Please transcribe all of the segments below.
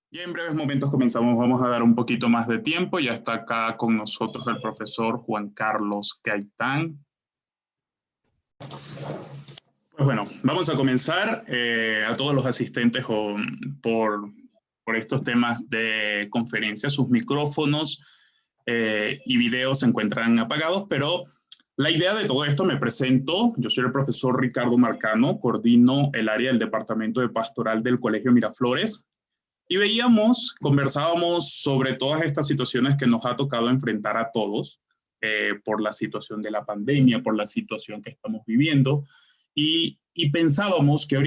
Y en breves momentos comenzamos, vamos a dar un poquito más de tiempo. Ya está acá con nosotros el profesor Juan Carlos Gaitán. Pues bueno, vamos a comenzar. A todos los asistentes por, por estos temas de conferencia, sus micrófonos y videos se encuentran apagados, pero la idea de todo esto, me presento, yo soy el profesor Ricardo Marcano, coordino el área del Departamento de Pastoral del Colegio Miraflores. Y conversábamos sobre todas estas situaciones que nos ha tocado enfrentar a todos por la situación de la pandemia, por la situación que estamos viviendo. Y pensábamos que,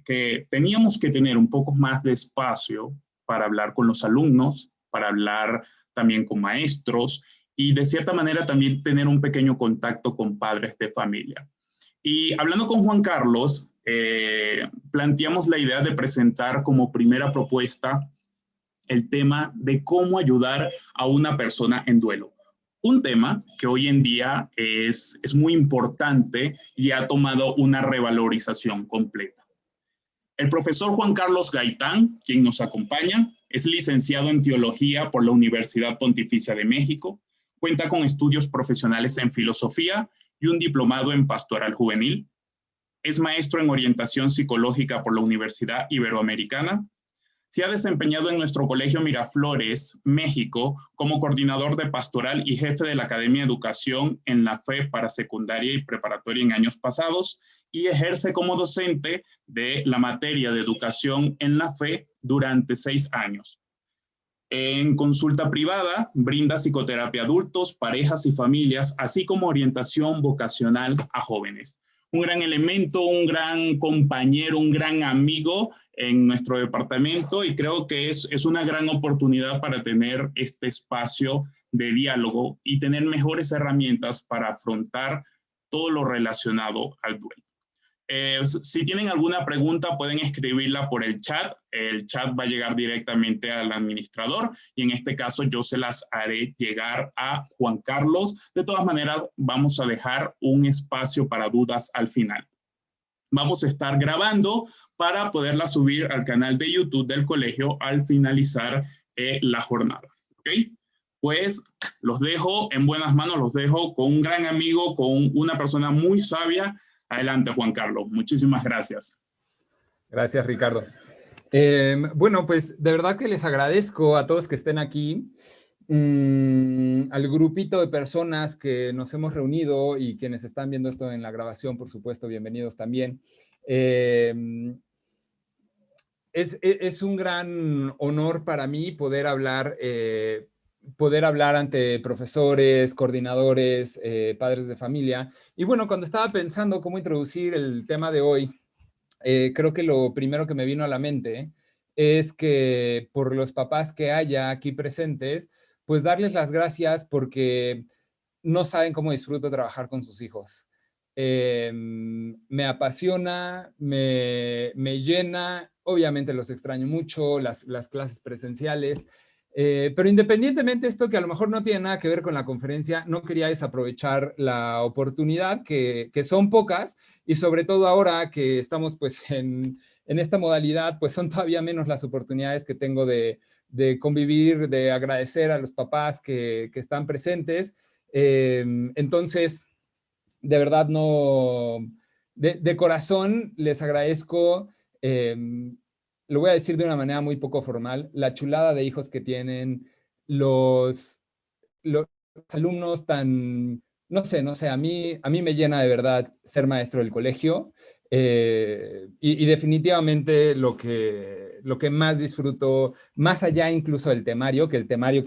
que teníamos que tener un poco más de espacio para hablar con los alumnos, para hablar también con maestros y de cierta manera también tener un pequeño contacto con padres de familia. Y hablando con Juan Carlos, planteamos la idea de presentar como primera propuesta el tema de cómo ayudar a una persona en duelo. Un tema que hoy en día es muy importante y ha tomado una revalorización completa. El profesor Juan Carlos Gaitán, quien nos acompaña, es licenciado en Teología por la Universidad Pontificia de México, cuenta con estudios profesionales en Filosofía y un diplomado en Pastoral Juvenil. Es maestro en Orientación Psicológica por la Universidad Iberoamericana. Se ha desempeñado en nuestro Colegio Miraflores, México, como coordinador de pastoral y jefe de la Academia de Educación en la Fe para secundaria y preparatoria en años pasados y ejerce como docente de la materia de Educación en la Fe durante 6 años. En consulta privada, brinda psicoterapia a adultos, parejas y familias, así como orientación vocacional a jóvenes. Un gran elemento, un gran compañero, un gran amigo en nuestro departamento y creo que es una gran oportunidad para tener este espacio de diálogo y tener mejores herramientas para afrontar todo lo relacionado al duelo. Si tienen alguna pregunta, pueden escribirla por el chat. El chat va a llegar directamente al administrador y en este caso yo se las haré llegar a Juan Carlos. De todas maneras, vamos a dejar un espacio para dudas al final. Vamos a estar grabando para poderla subir al canal de YouTube del colegio al finalizar la jornada. ¿Ok? Pues los dejo en buenas manos, los dejo con un gran amigo, con una persona muy sabia. Adelante, Juan Carlos. Muchísimas gracias. Gracias, Ricardo. Bueno, pues de verdad que les agradezco a todos que estén aquí, al grupito de personas que nos hemos reunido y quienes están viendo esto en la grabación, por supuesto, bienvenidos también. Es un gran honor para mí poder hablar ante profesores, coordinadores, padres de familia. Y bueno, cuando estaba pensando cómo introducir el tema de hoy, creo que lo primero que me vino a la mente es que por los papás que haya aquí presentes, pues darles las gracias porque no saben cómo disfruto trabajar con sus hijos. Me apasiona, me llena, obviamente los extraño mucho, las clases presenciales, pero independientemente de esto, que a lo mejor no tiene nada que ver con la conferencia, no quería desaprovechar la oportunidad, que son pocas, y sobre todo ahora que estamos pues en esta modalidad, pues son todavía menos las oportunidades que tengo de convivir, de agradecer a los papás que están presentes. Entonces, de verdad no, de corazón les agradezco, lo voy a decir de una manera muy poco formal, la chulada de hijos que tienen, los alumnos tan, no sé, a mí me llena de verdad ser maestro del colegio, y definitivamente lo que más disfruto, más allá incluso del temario, que el temario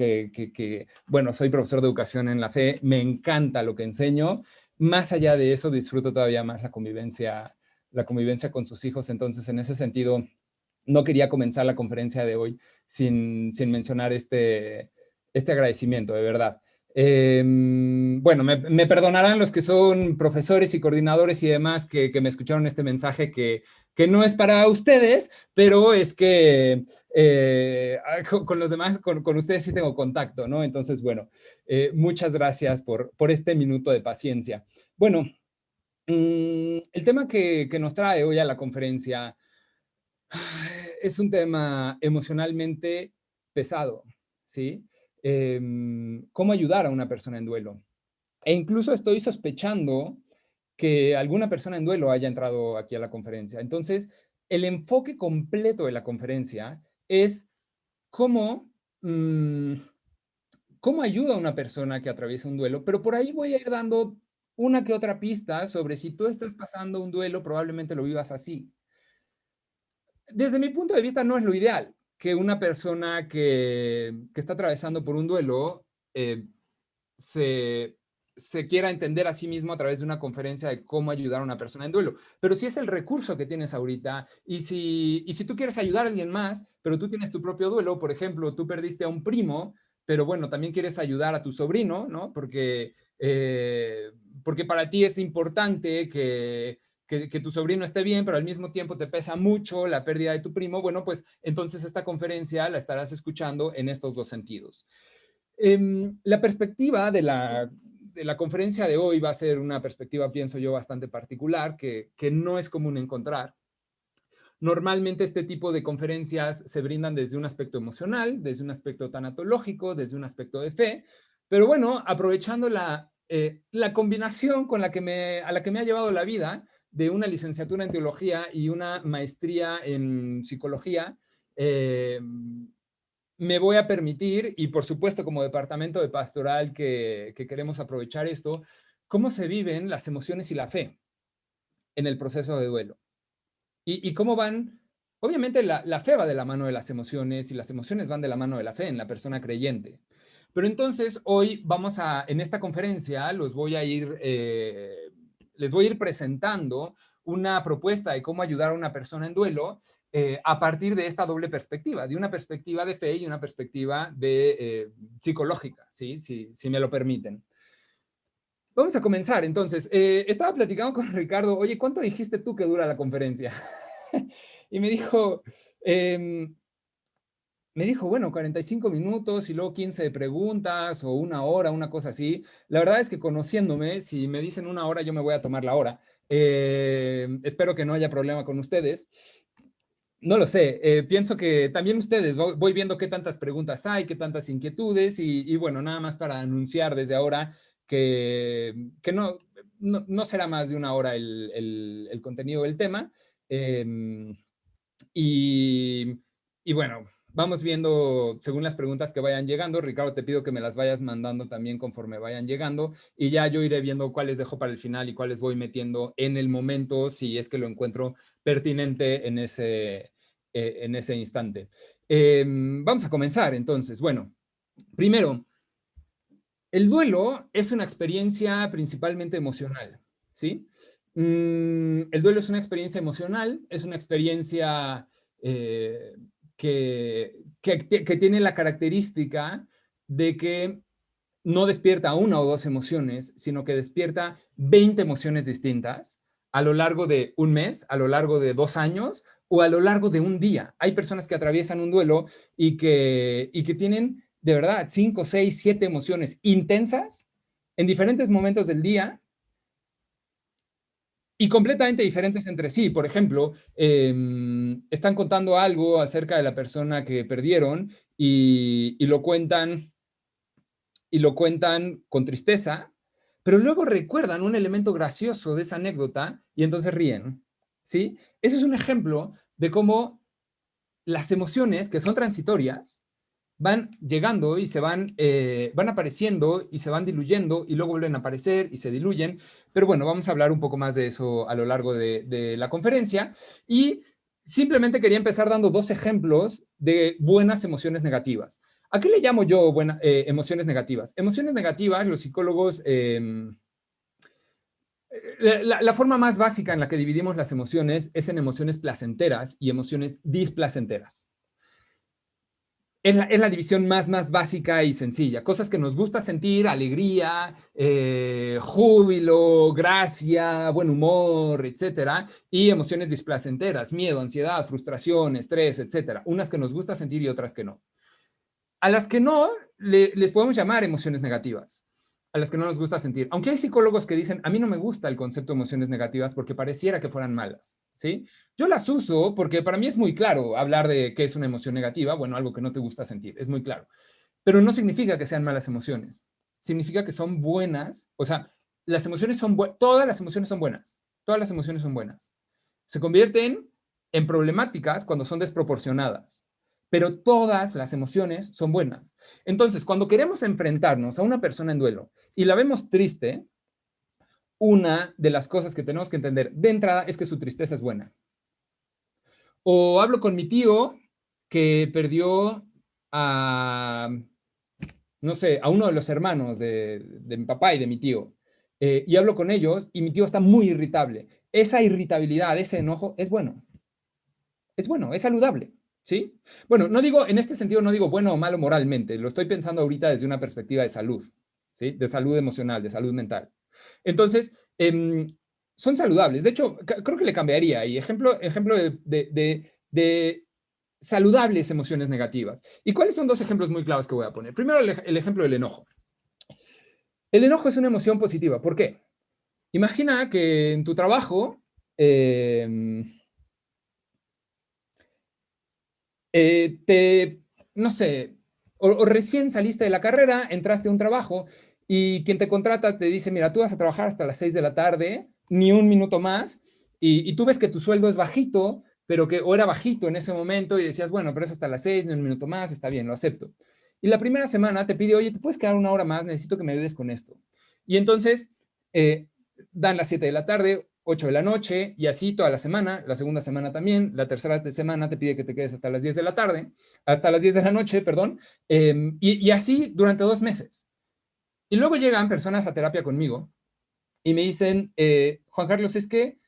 bueno, soy profesor de educación en la fe, me encanta lo que enseño, más allá de eso disfruto todavía más la convivencia con sus hijos. Entonces, en ese sentido, no quería comenzar la conferencia de hoy sin mencionar este agradecimiento, de verdad. Bueno, me perdonarán los que son profesores y coordinadores y demás que me escucharon este mensaje que no es para ustedes, pero es que con los demás, con ustedes sí tengo contacto, ¿no? Entonces, bueno, muchas gracias por este minuto de paciencia. Bueno, el tema que nos trae hoy a la conferencia es un tema emocionalmente pesado, ¿sí? ¿Cómo ayudar a una persona en duelo? E incluso estoy sospechando que alguna persona en duelo haya entrado aquí a la conferencia. Entonces, el enfoque completo de la conferencia es cómo, cómo ayuda a una persona que atraviesa un duelo, pero por ahí voy a ir dando una que otra pista sobre si tú estás pasando un duelo, probablemente lo vivas así. Desde mi punto de vista, no es lo ideal que una persona que está atravesando por un duelo eh, se, se quiera entender a sí mismo a través de una conferencia de cómo ayudar a una persona en duelo. Pero si es el recurso que tienes ahorita y si tú quieres ayudar a alguien más, pero tú tienes tu propio duelo, por ejemplo, tú perdiste a un primo, pero bueno, también quieres ayudar a tu sobrino, ¿no? Porque para ti es importante que tu sobrino esté bien, pero al mismo tiempo te pesa mucho la pérdida de tu primo, bueno, pues entonces esta conferencia la estarás escuchando en estos dos sentidos. La perspectiva de la conferencia de hoy va a ser una perspectiva, pienso yo, bastante particular, que no es común encontrar. Normalmente este tipo de conferencias se brindan desde un aspecto emocional, desde un aspecto tanatológico, desde un aspecto de fe, pero bueno, aprovechando la combinación a la que me ha llevado la vida de una licenciatura en teología y una maestría en psicología, eh, me voy a permitir, y por supuesto como departamento de pastoral que queremos aprovechar esto, cómo se viven las emociones y la fe en el proceso de duelo. Y cómo van, obviamente la fe va de la mano de las emociones y las emociones van de la mano de la fe en la persona creyente. Pero entonces hoy en esta conferencia les voy a ir presentando una propuesta de cómo ayudar a una persona en duelo a partir de esta doble perspectiva, de una perspectiva de fe y una perspectiva psicológica, ¿sí? Si me lo permiten. Vamos a comenzar, entonces. Estaba platicando con Ricardo, oye, ¿cuánto dijiste tú que dura la conferencia? Y me dijo, bueno, 45 minutos y luego 15 preguntas o una hora, una cosa así. La verdad es que conociéndome, si me dicen una hora, yo me voy a tomar la hora. Espero que no haya problema con ustedes. No lo sé, pienso que también ustedes, voy viendo qué tantas preguntas hay, qué tantas inquietudes y bueno, nada más para anunciar desde ahora que no será más de una hora el contenido del tema. Eh, y, y bueno, vamos viendo según las preguntas que vayan llegando. Ricardo, te pido que me las vayas mandando también conforme vayan llegando y ya yo iré viendo cuáles dejo para el final y cuáles voy metiendo en el momento si es que lo encuentro pertinente en ese instante. Vamos a comenzar entonces. Bueno, primero, el duelo es una experiencia principalmente emocional, ¿sí? El duelo es una experiencia emocional, es una experiencia eh, que tiene la característica de que no despierta una o dos emociones, sino que despierta 20 emociones distintas a lo largo de un mes, a lo largo de 2 años o a lo largo de un día. Hay personas que atraviesan un duelo y que tienen de verdad 5, 6, 7 emociones intensas en diferentes momentos del día y completamente diferentes entre sí. Por ejemplo, están contando algo acerca de la persona que perdieron y lo cuentan con tristeza, pero luego recuerdan un elemento gracioso de esa anécdota y entonces ríen, ¿sí? Ese es un ejemplo de cómo las emociones, que son transitorias, van llegando y van apareciendo y se van diluyendo y luego vuelven a aparecer y se diluyen. Pero bueno, vamos a hablar un poco más de eso a lo largo de la conferencia. Y simplemente quería empezar dando dos ejemplos de buenas emociones negativas. ¿A qué le llamo yo emociones negativas? Emociones negativas, los psicólogos, la forma más básica en la que dividimos las emociones es en emociones placenteras y emociones displacenteras. Es la división más básica y sencilla. Cosas que nos gusta sentir, alegría, júbilo, gracia, buen humor, etcétera. Y emociones displacenteras, miedo, ansiedad, frustración, estrés, etcétera. Unas que nos gusta sentir y otras que no. A las que no, les podemos llamar emociones negativas. A las que no nos gusta sentir. Aunque hay psicólogos que dicen, a mí no me gusta el concepto de emociones negativas porque pareciera que fueran malas, ¿sí? Yo las uso porque para mí es muy claro hablar de qué es una emoción negativa, bueno, algo que no te gusta sentir, es muy claro. Pero no significa que sean malas emociones. Significa que son buenas, o sea, las emociones son todas las emociones son buenas. Todas las emociones son buenas. Se convierten en problemáticas cuando son desproporcionadas, pero todas las emociones son buenas. Entonces, cuando queremos enfrentarnos a una persona en duelo y la vemos triste, una de las cosas que tenemos que entender de entrada es que su tristeza es buena. O hablo con mi tío que perdió a, no sé, a uno de los hermanos de mi papá y de mi tío, y hablo con ellos y mi tío está muy irritable. Esa irritabilidad, ese enojo es bueno, es saludable, ¿sí? Bueno, no digo, en este sentido no digo bueno o malo moralmente, lo estoy pensando ahorita desde una perspectiva de salud, ¿sí? De salud emocional, de salud mental. Entonces, son saludables. De hecho, creo que le cambiaría. Y ejemplo de saludables emociones negativas. ¿Y cuáles son dos ejemplos muy claros que voy a poner? Primero, el ejemplo del enojo. El enojo es una emoción positiva. ¿Por qué? Imagina que en tu trabajo no sé, o recién saliste de la carrera, entraste a un trabajo y quien te contrata te dice, mira, tú vas a trabajar hasta las 6 de la tarde, ni un minuto más, y tú ves que tu sueldo es bajito, pero que o era bajito en ese momento y decías, bueno, pero es hasta las 6, ni un minuto más, está bien, lo acepto. Y la primera semana te pide, oye, ¿te puedes quedar una hora más? Necesito que me ayudes con esto. Y entonces eh, dan las 7 de la tarde, 8 de la noche, y así toda la semana, la segunda semana también, la tercera semana te pide que te quedes hasta las 10 de la tarde, hasta las 10 de la noche, perdón, y así durante 2 meses. Y luego llegan personas a terapia conmigo y me dicen, Juan Carlos, es que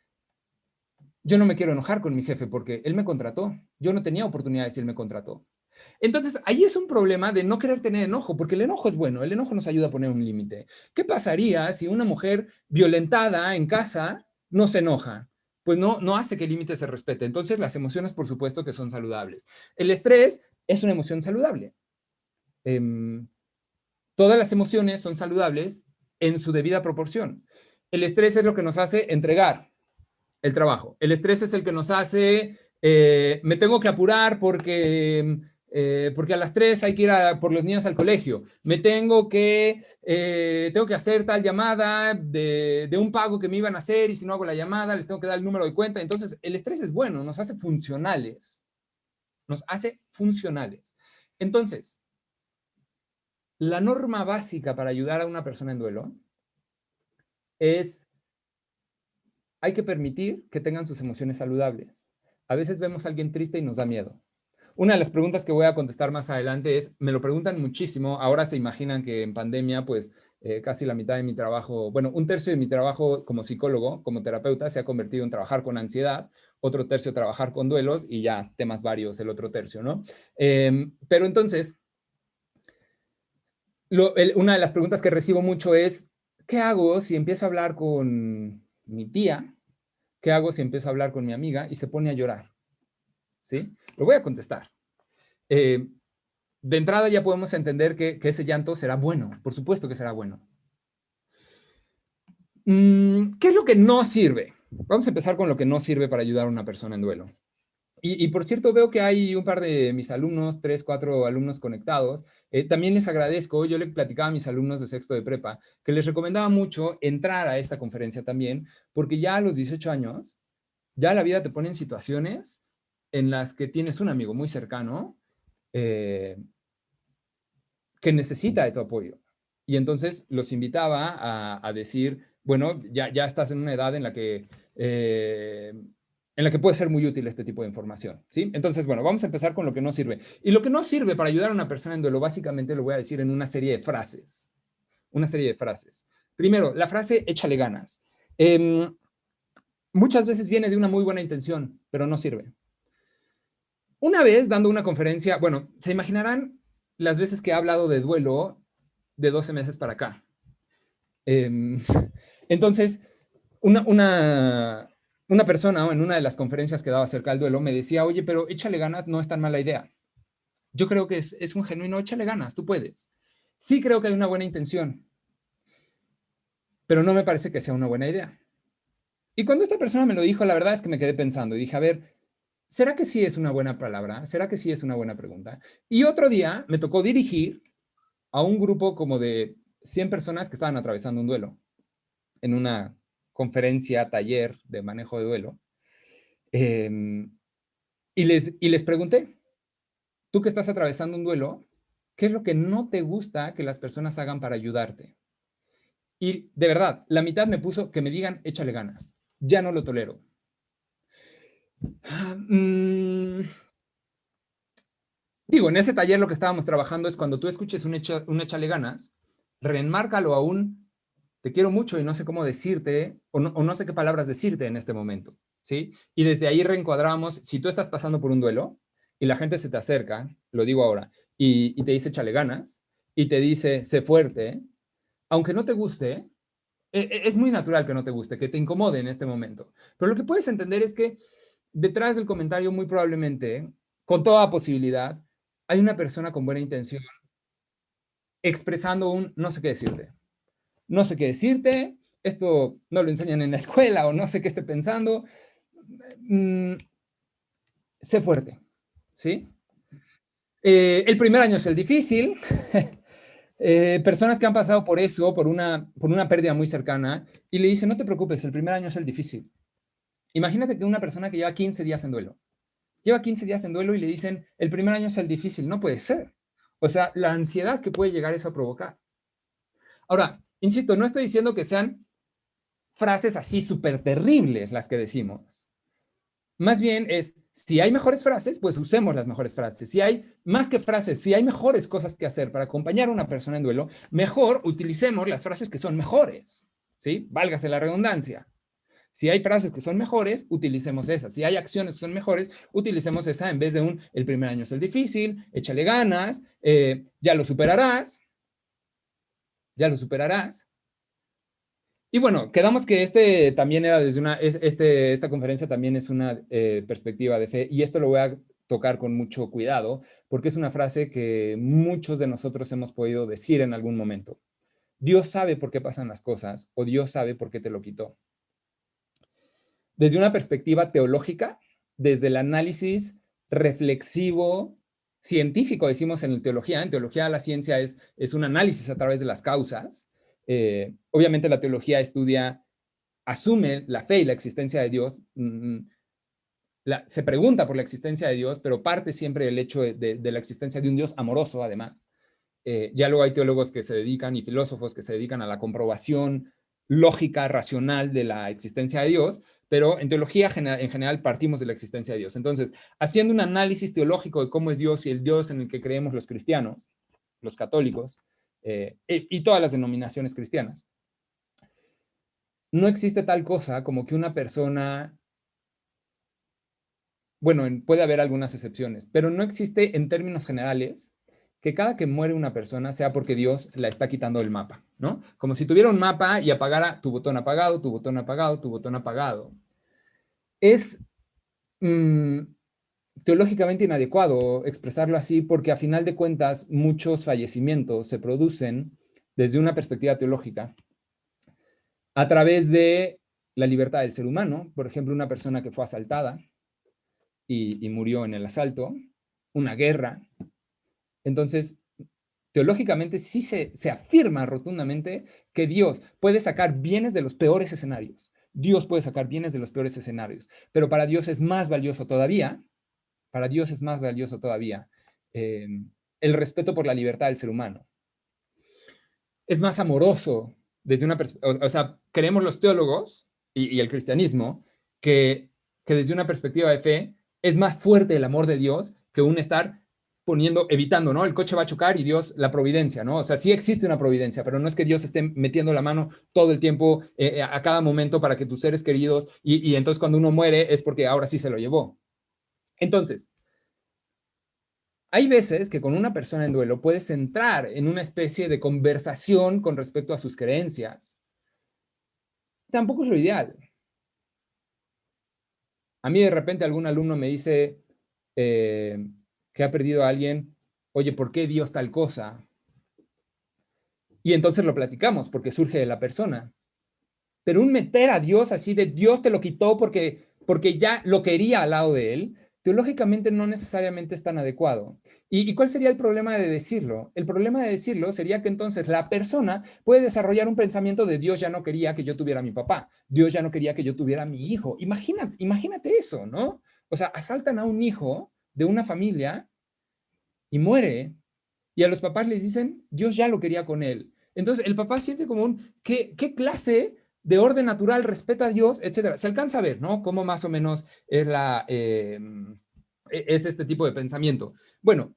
yo no me quiero enojar con mi jefe porque él me contrató, yo no tenía oportunidades y él me contrató. Entonces, ahí es un problema de no querer tener enojo, porque el enojo es bueno, el enojo nos ayuda a poner un límite. ¿Qué pasaría si una mujer violentada en casa no se enoja? Pues no hace que el límite se respete. Entonces, las emociones, por supuesto, que son saludables. El estrés es una emoción saludable. Eh, Todas las emociones son saludables en su debida proporción. El estrés es lo que nos hace entregar el trabajo. El estrés es el que nos hace, me tengo que apurar porque a las 3 hay que ir por los niños al colegio. Tengo que hacer tal llamada de un pago que me iban a hacer y si no hago la llamada les tengo que dar el número de cuenta. Entonces, el estrés es bueno, nos hace funcionales. Nos hace funcionales. Entonces, la norma básica para ayudar a una persona en duelo es hay que permitir que tengan sus emociones saludables. A veces vemos a alguien triste y nos da miedo. Una de las preguntas que voy a contestar más adelante es, me lo preguntan muchísimo, ahora se imaginan que en pandemia, pues casi la mitad de mi trabajo, bueno, un tercio de mi trabajo como psicólogo, como terapeuta, se ha convertido en trabajar con ansiedad, otro tercio trabajar con duelos y ya temas varios el otro tercio, ¿no? Pero entonces, una de las preguntas que recibo mucho es, ¿qué hago si empiezo a hablar con mi tía? ¿Qué hago si empiezo a hablar con mi amiga y se pone a llorar? ¿Sí? Lo voy a contestar. Eh, de entrada ya podemos entender que ese llanto será bueno, por supuesto que será bueno. ¿Qué es lo que no sirve? Vamos a empezar con lo que no sirve para ayudar a una persona en duelo. Y por cierto, veo que hay un par de mis alumnos, 3, 4 alumnos conectados. También les agradezco, yo le platicaba a mis alumnos de sexto de prepa, que les recomendaba mucho entrar a esta conferencia también, porque ya a los 18 años, ya la vida te pone en situaciones en las que tienes un amigo muy cercano eh, que necesita de tu apoyo. Y entonces los invitaba a decir, bueno, ya estás en una edad en la que puede ser muy útil este tipo de información, ¿sí? Entonces, bueno, vamos a empezar con lo que no sirve. Y lo que no sirve para ayudar a una persona en duelo, básicamente lo voy a decir en una serie de frases. Una serie de frases. Primero, la frase échale ganas. Muchas veces viene de una muy buena intención, pero no sirve. Una vez dando una conferencia, bueno, se imaginarán las veces que he hablado de duelo de 12 meses para acá. Entonces, una persona en una de las conferencias que daba acerca del duelo me decía, oye, pero échale ganas, no es tan mala idea. Yo creo que es un genuino, échale ganas, tú puedes. Sí creo que hay una buena intención, pero no me parece que sea una buena idea. Y cuando esta persona me lo dijo, la verdad es que me quedé pensando y dije, a ver, ¿será que sí es una buena palabra? ¿Será que sí es una buena pregunta? Y otro día me tocó dirigir a un grupo como de 100 personas que estaban atravesando un duelo en una conferencia, taller de manejo de duelo. Eh, y les pregunté, tú que estás atravesando un duelo, ¿qué es lo que no te gusta que las personas hagan para ayudarte? Y de verdad, la mitad me puso que me digan, échale ganas. Ya no lo tolero. Mm, Digo, en ese taller lo que estábamos trabajando es cuando tú escuches un échale ganas, reenmárcalo a un te quiero mucho y no sé cómo decirte, o no sé qué palabras decirte en este momento, ¿sí? Y desde ahí reencuadramos, si tú estás pasando por un duelo y la gente se te acerca, lo digo ahora, y te dice échale ganas, y te dice sé fuerte, aunque no te guste, es muy natural que no te guste, que te incomode en este momento. Pero lo que puedes entender es que detrás del comentario, muy probablemente, con toda posibilidad, hay una persona con buena intención expresando un no sé qué decirte. No sé qué decirte, esto no lo enseñan en la escuela o no sé qué esté pensando. Mm, Sé fuerte, ¿sí? El primer año es el difícil. Personas que han pasado por eso, por una pérdida muy cercana, y le dicen, no te preocupes, el primer año es el difícil. Imagínate que una persona que lleva 15 días en duelo, lleva 15 días en duelo y le dicen, el primer año es el difícil, no puede ser. O sea, la ansiedad que puede llegar eso a provocar. Ahora, insisto, no estoy diciendo que sean frases así súper terribles las que decimos. Más bien es, si hay mejores frases, pues usemos las mejores frases. Si hay más que frases, si hay mejores cosas que hacer para acompañar a una persona en duelo, mejor utilicemos las frases que son mejores, ¿sí? Válgase la redundancia. Si hay frases que son mejores, utilicemos esas. Si hay acciones que son mejores, utilicemos esa en vez de el primer año es el difícil, échale ganas, ya lo superarás, ya lo superarás. Y bueno, quedamos que este también era desde esta conferencia también es una perspectiva de fe y esto lo voy a tocar con mucho cuidado porque es una frase que muchos de nosotros hemos podido decir en algún momento. Dios sabe por qué pasan las cosas o Dios sabe por qué te lo quitó. Desde una perspectiva teológica, desde el análisis reflexivo, científico, decimos en teología. En teología la ciencia es un análisis a través de las causas. Obviamente la teología asume la fe y la existencia de Dios, se pregunta por la existencia de Dios, pero parte siempre del hecho de la existencia de un Dios amoroso, además. Ya luego hay teólogos que se dedican y filósofos que se dedican a la comprobación lógica, racional de la existencia de Dios, pero en teología en general partimos de la existencia de Dios. Entonces, haciendo un análisis teológico de cómo es Dios y el Dios en el que creemos los cristianos, los católicos, y todas las denominaciones cristianas, no existe tal cosa como que una persona, bueno, puede haber algunas excepciones, pero no existe en términos generales que cada que muere una persona sea porque Dios la está quitando del mapa, ¿no? Como si tuviera un mapa y apagara tu botón apagado, tu botón apagado, tu botón apagado. Es mm, teológicamente inadecuado expresarlo así porque a final de cuentas muchos fallecimientos se producen desde una perspectiva teológica a través de la libertad del ser humano. Por ejemplo, una persona que fue asaltada y murió en el asalto, una guerra. Entonces, teológicamente sí se afirma rotundamente que Dios puede sacar bienes de los peores escenarios. Dios puede sacar bienes de los peores escenarios, pero para Dios es más valioso todavía, para Dios es más valioso todavía eh, el respeto por la libertad del ser humano. Es más amoroso desde una perspectiva, o sea, creemos los teólogos y el cristianismo que desde una perspectiva de fe es más fuerte el amor de Dios que un estar evitando, ¿no? El coche va a chocar y Dios, la providencia, ¿no? O sea, sí existe una providencia, pero no es que Dios esté metiendo la mano todo el tiempo, a cada momento para que tus seres queridos, y entonces cuando uno muere es porque ahora sí se lo llevó. Entonces, hay veces que con una persona en duelo puedes entrar en una especie de conversación con respecto a sus creencias. Tampoco es lo ideal. A mí de repente algún alumno me dice que ha perdido a alguien, oye, ¿por qué Dios tal cosa? Y entonces lo platicamos porque surge de la persona. pero un meter a Dios así de Dios te lo quitó porque ya lo quería al lado de él, teológicamente no necesariamente es tan adecuado. ¿Y cuál sería el problema de decirlo? El problema de decirlo sería que entonces la persona puede desarrollar un pensamiento de Dios ya no quería que yo tuviera a mi papá, Dios ya no quería que yo tuviera a mi hijo. Imagínate eso, ¿no? O sea, asaltan a un hijo de una familia y muere, y a los papás les dicen, Dios ya lo quería con él. Entonces el papá siente como ¿qué clase de orden natural respeta a Dios, etcétera? Se alcanza a ver, ¿no? Cómo más o menos es este tipo de pensamiento. Bueno,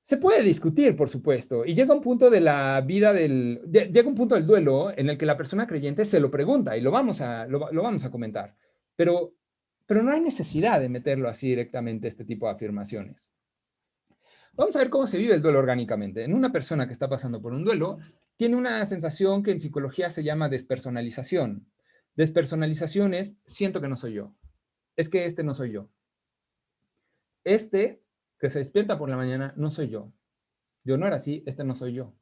se puede discutir, por supuesto, y llega un punto de la vida llega un punto del duelo en el que la persona creyente se lo pregunta y lo vamos a comentar, pero, pero no hay necesidad de meterlo así directamente, este tipo de afirmaciones. Vamos a ver cómo se vive el duelo orgánicamente. En una persona que está pasando por un duelo, tiene una sensación que en psicología se llama despersonalización. Despersonalización es, siento que no soy yo. Es que este no soy yo. Este que se despierta por la mañana no soy yo. Yo no era así, este no soy yo.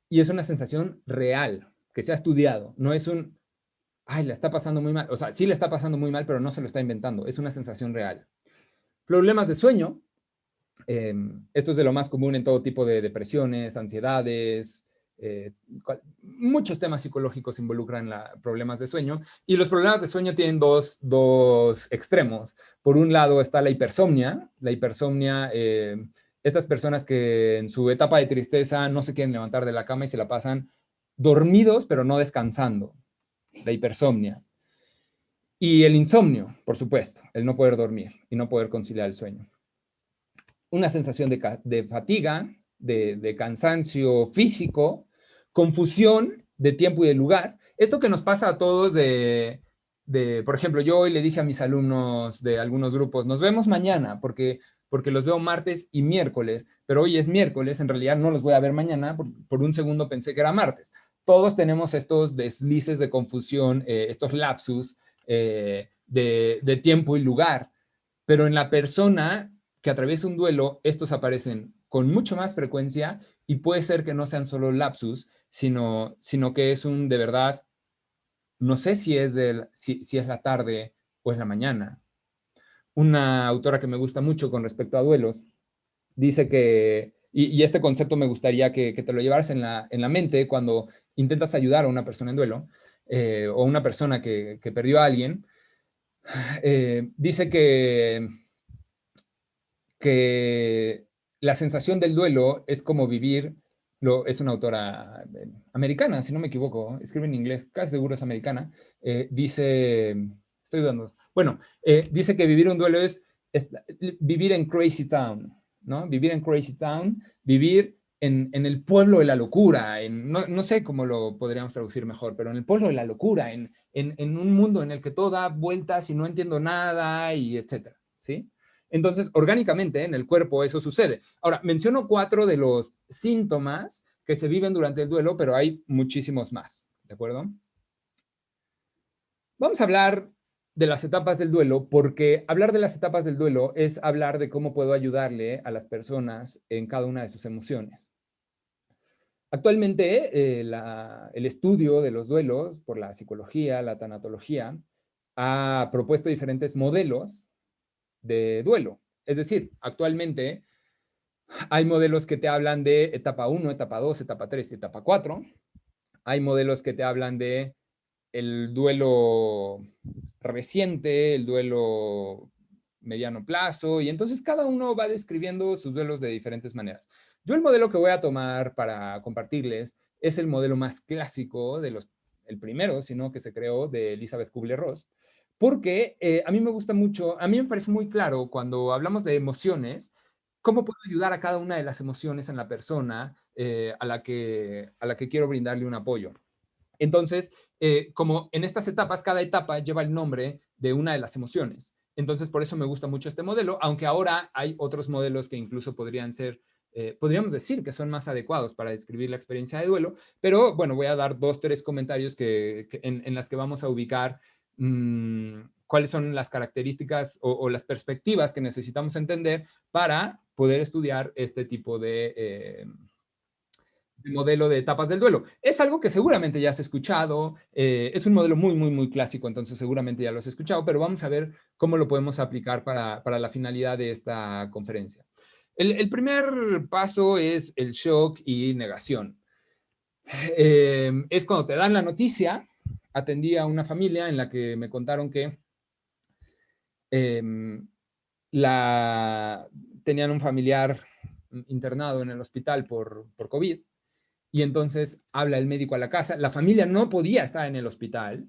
Y es una sensación real, que se ha estudiado. No es ay, la está pasando muy mal. O sea, sí le está pasando muy mal, pero no se lo está inventando. Es una sensación real. Problemas de sueño. Esto es de lo más común en todo tipo de depresiones, ansiedades, muchos temas psicológicos involucran problemas de sueño, y los problemas de sueño tienen dos extremos. Por un lado está la hipersomnia, estas personas que en su etapa de tristeza no se quieren levantar de la cama y se la pasan dormidos pero no descansando, la hipersomnia. Y el insomnio, por supuesto, el no poder dormir y no poder conciliar el sueño. Una sensación de fatiga, de cansancio físico, confusión de tiempo y de lugar. Esto que nos pasa a todos por ejemplo, yo hoy le dije a mis alumnos de algunos grupos, nos vemos mañana porque los veo martes y miércoles, pero hoy es miércoles, en realidad no los voy a ver mañana, por un segundo pensé que era martes. Todos tenemos estos deslices de confusión, estos lapsus de tiempo y lugar, pero en la persona que atraviesa un duelo, estos aparecen con mucho más frecuencia y puede ser que no sean solo lapsus, sino que es de verdad, no sé si es la tarde o es la mañana. Una autora que me gusta mucho con respecto a duelos dice que, y este concepto me gustaría que te lo llevaras en la mente cuando intentas ayudar a una persona en duelo, o una persona que perdió a alguien. Dice que la sensación del duelo es como vivir, es una autora americana, si no me equivoco, escribe en inglés, casi seguro es americana, dice, estoy dudando, bueno, dice que vivir un duelo es vivir en Crazy Town, ¿no? Vivir en Crazy Town, vivir en el pueblo de la locura, no sé cómo lo podríamos traducir mejor, pero en el pueblo de la locura, en un mundo en el que todo da vueltas y no entiendo nada, y etcétera, ¿sí? Entonces, orgánicamente en el cuerpo eso sucede. Ahora, menciono 4 de los síntomas que se viven durante el duelo, pero hay muchísimos más, ¿de acuerdo? Vamos a hablar de las etapas del duelo, porque hablar de las etapas del duelo es hablar de cómo puedo ayudarle a las personas en cada una de sus emociones. Actualmente, el estudio de los duelos por la psicología, la tanatología, ha propuesto diferentes modelos de duelo. Es decir, actualmente hay modelos que te hablan de etapa 1, etapa 2, etapa 3, etapa 4. Hay modelos que te hablan de el duelo reciente, el duelo mediano plazo, y entonces cada uno va describiendo sus duelos de diferentes maneras. Yo el modelo que voy a tomar para compartirles es el modelo más clásico el primero, sino que se creó, de Elizabeth Kubler-Ross, porque a mí me gusta mucho, a mí me parece muy claro cuando hablamos de emociones, cómo puedo ayudar a cada una de las emociones en la persona a la que quiero brindarle un apoyo. Entonces, como en estas etapas, cada etapa lleva el nombre de una de las emociones. Entonces, por eso me gusta mucho este modelo, aunque ahora hay otros modelos que incluso podríamos decir que son más adecuados para describir la experiencia de duelo, pero bueno, voy a dar 2, 3 comentarios en las que vamos a ubicar cuáles son las características o las perspectivas que necesitamos entender para poder estudiar este tipo modelo de etapas del duelo. Es algo que seguramente ya has escuchado, es un modelo muy, muy, muy clásico, entonces seguramente ya lo has escuchado, pero vamos a ver cómo lo podemos aplicar para la finalidad de esta conferencia. El primer paso es el shock y negación. Es cuando te dan la noticia. Atendí a una familia en la que me contaron que eh, la, tenían un familiar internado en el hospital por COVID. Y entonces habla el médico a la casa. La familia no podía estar en el hospital.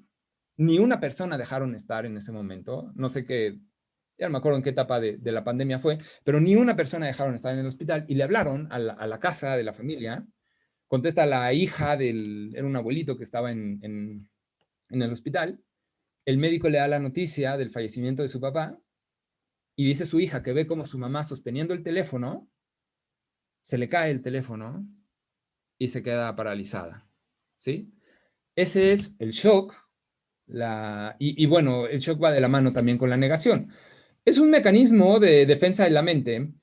Ni una persona dejaron estar en ese momento. No sé qué, ya no me acuerdo en qué etapa de la pandemia fue, pero ni una persona dejaron estar en el hospital y le hablaron a la casa de la familia. Contesta la hija era un abuelito que estaba en el hospital. El médico le da la noticia del fallecimiento de su papá y dice su hija que ve como su mamá sosteniendo el teléfono, se le cae el teléfono y se queda paralizada. ¿Sí? Ese es el shock. Y bueno, el shock va de la mano también con la negación. Es un mecanismo de defensa de la mente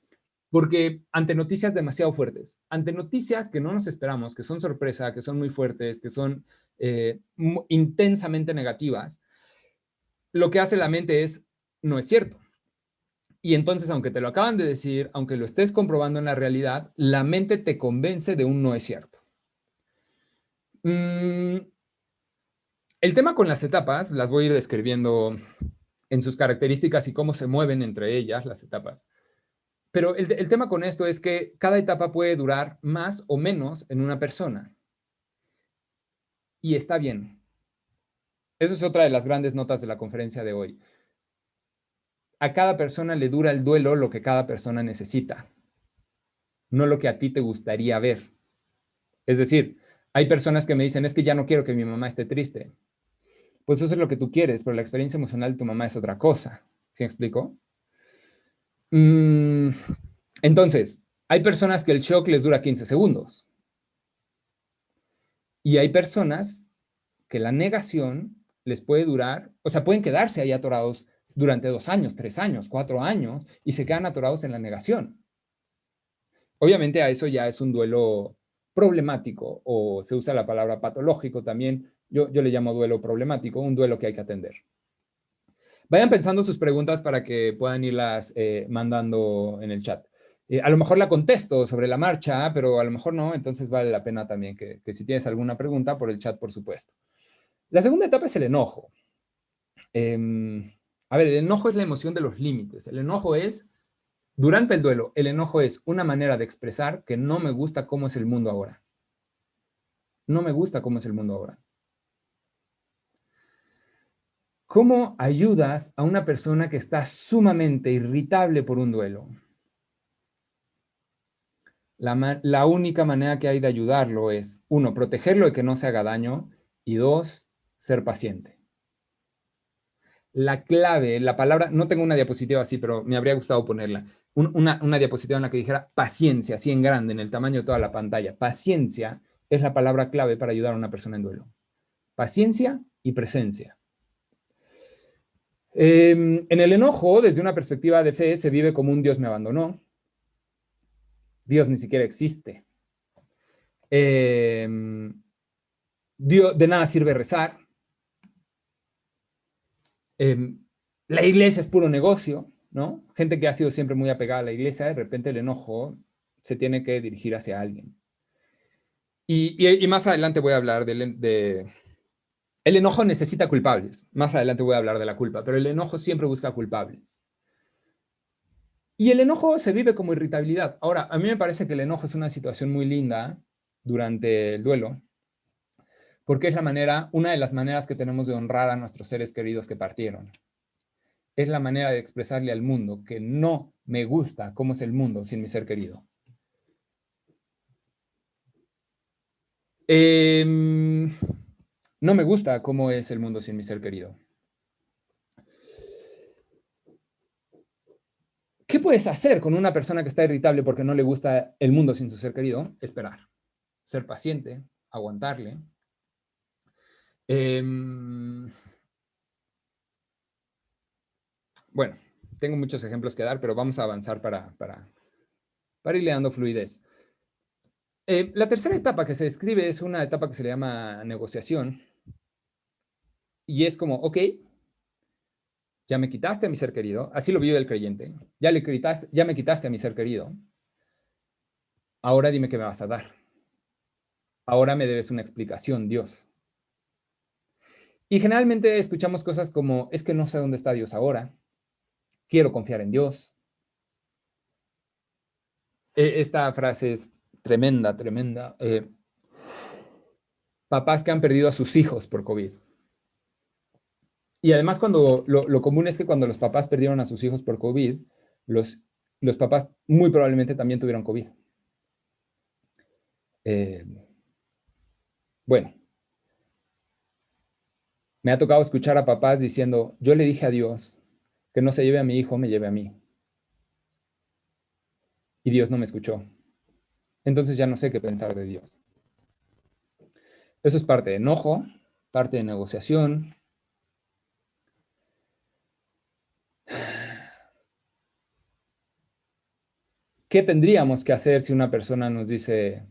porque ante noticias demasiado fuertes, ante noticias que no nos esperamos, que son sorpresa, que son muy fuertes, que son intensamente negativas, lo que hace la mente es, no es cierto. Y entonces, aunque te lo acaban de decir, aunque lo estés comprobando en la realidad, la mente te convence de un no es cierto. El tema con las etapas, las voy a ir describiendo en sus características y cómo se mueven entre ellas las etapas. Pero el tema con esto es que cada etapa puede durar más o menos en una persona. Y está bien. Esa es otra de las grandes notas de la conferencia de hoy. A cada persona le dura el duelo lo que cada persona necesita, no lo que a ti te gustaría ver. Es decir, hay personas que me dicen, es que ya no quiero que mi mamá esté triste. Pues eso es lo que tú quieres, pero la experiencia emocional de tu mamá es otra cosa. ¿Sí me explico? Entonces, hay personas que el shock les dura 15 segundos. Y hay personas que la negación les puede durar, o sea, pueden quedarse ahí atorados durante 2 años, 3 años, 4 años y se quedan atorados en la negación. Obviamente a eso ya es un duelo problemático o se usa la palabra patológico también. Yo le llamo duelo problemático, un duelo que hay que atender. Vayan pensando sus preguntas para que puedan irlas mandando en el chat. A lo mejor la contesto sobre la marcha, pero a lo mejor no, entonces vale la pena también que si tienes alguna pregunta por el chat, por supuesto. La segunda etapa es el enojo. A ver, el enojo es la emoción de los límites. El enojo es, durante el duelo, el enojo es una manera de expresar que no me gusta cómo es el mundo ahora. No me gusta cómo es el mundo ahora. ¿Cómo ayudas a una persona que está sumamente irritable por un duelo? La única manera que hay de ayudarlo es, 1, protegerlo de que no se haga daño y 2, ser paciente. La clave, la palabra, no tengo una diapositiva así, pero me habría gustado ponerla. Una diapositiva en la que dijera paciencia, así en grande, en el tamaño de toda la pantalla. Paciencia es la palabra clave para ayudar a una persona en duelo. Paciencia y presencia. En el enojo, desde una perspectiva de fe, se vive como un Dios me abandonó. Dios ni siquiera existe. Dios, de nada sirve rezar. La iglesia es puro negocio, ¿no? Gente que ha sido siempre muy apegada a la iglesia, de repente el enojo se tiene que dirigir hacia alguien. Y más adelante voy a hablar el enojo necesita culpables. Más adelante voy a hablar de la culpa, pero el enojo siempre busca culpables. Y el enojo se vive como irritabilidad. Ahora, a mí me parece que el enojo es una situación muy linda durante el duelo, porque es una de las maneras que tenemos de honrar a nuestros seres queridos que partieron. Es la manera de expresarle al mundo que no me gusta cómo es el mundo sin mi ser querido. No me gusta cómo es el mundo sin mi ser querido. ¿Qué puedes hacer con una persona que está irritable porque no le gusta el mundo sin su ser querido? Esperar, ser paciente, aguantarle. Bueno, tengo muchos ejemplos que dar, pero vamos a avanzar para irle dando fluidez. La tercera etapa que se describe es una etapa que se le llama negociación. Y es como, ok, ya me quitaste a mi ser querido. Así lo vive el creyente. Ya me quitaste a mi ser querido. Ahora dime qué me vas a dar. Ahora me debes una explicación, Dios. Y generalmente escuchamos cosas como, es que no sé dónde está Dios ahora. Quiero confiar en Dios. Esta frase es tremenda, tremenda. Papás que han perdido a sus hijos por COVID. Y además cuando lo común es que cuando los papás perdieron a sus hijos por COVID, los papás muy probablemente también tuvieron COVID. Bueno, me ha tocado escuchar a papás diciendo, yo le dije a Dios que no se lleve a mi hijo, me lleve a mí. Y Dios no me escuchó. Entonces ya no sé qué pensar de Dios. Eso es parte de enojo, parte de negociación. ¿Qué tendríamos que hacer si una persona nos dice,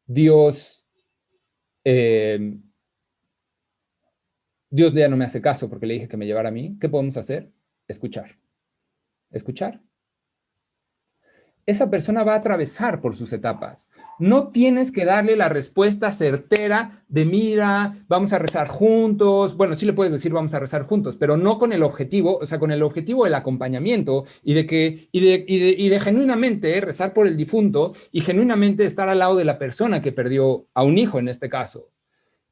Dios, Dios ya no me hace caso porque le dije que me llevara a mí? ¿Qué podemos hacer? Escuchar. Escuchar. Esa persona va a atravesar por sus etapas. No tienes que darle la respuesta certera de, mira, vamos a rezar juntos. Bueno, sí le puedes decir vamos a rezar juntos, pero no con el objetivo, o sea, con el objetivo del acompañamiento y de genuinamente rezar por el difunto y genuinamente estar al lado de la persona que perdió a un hijo en este caso.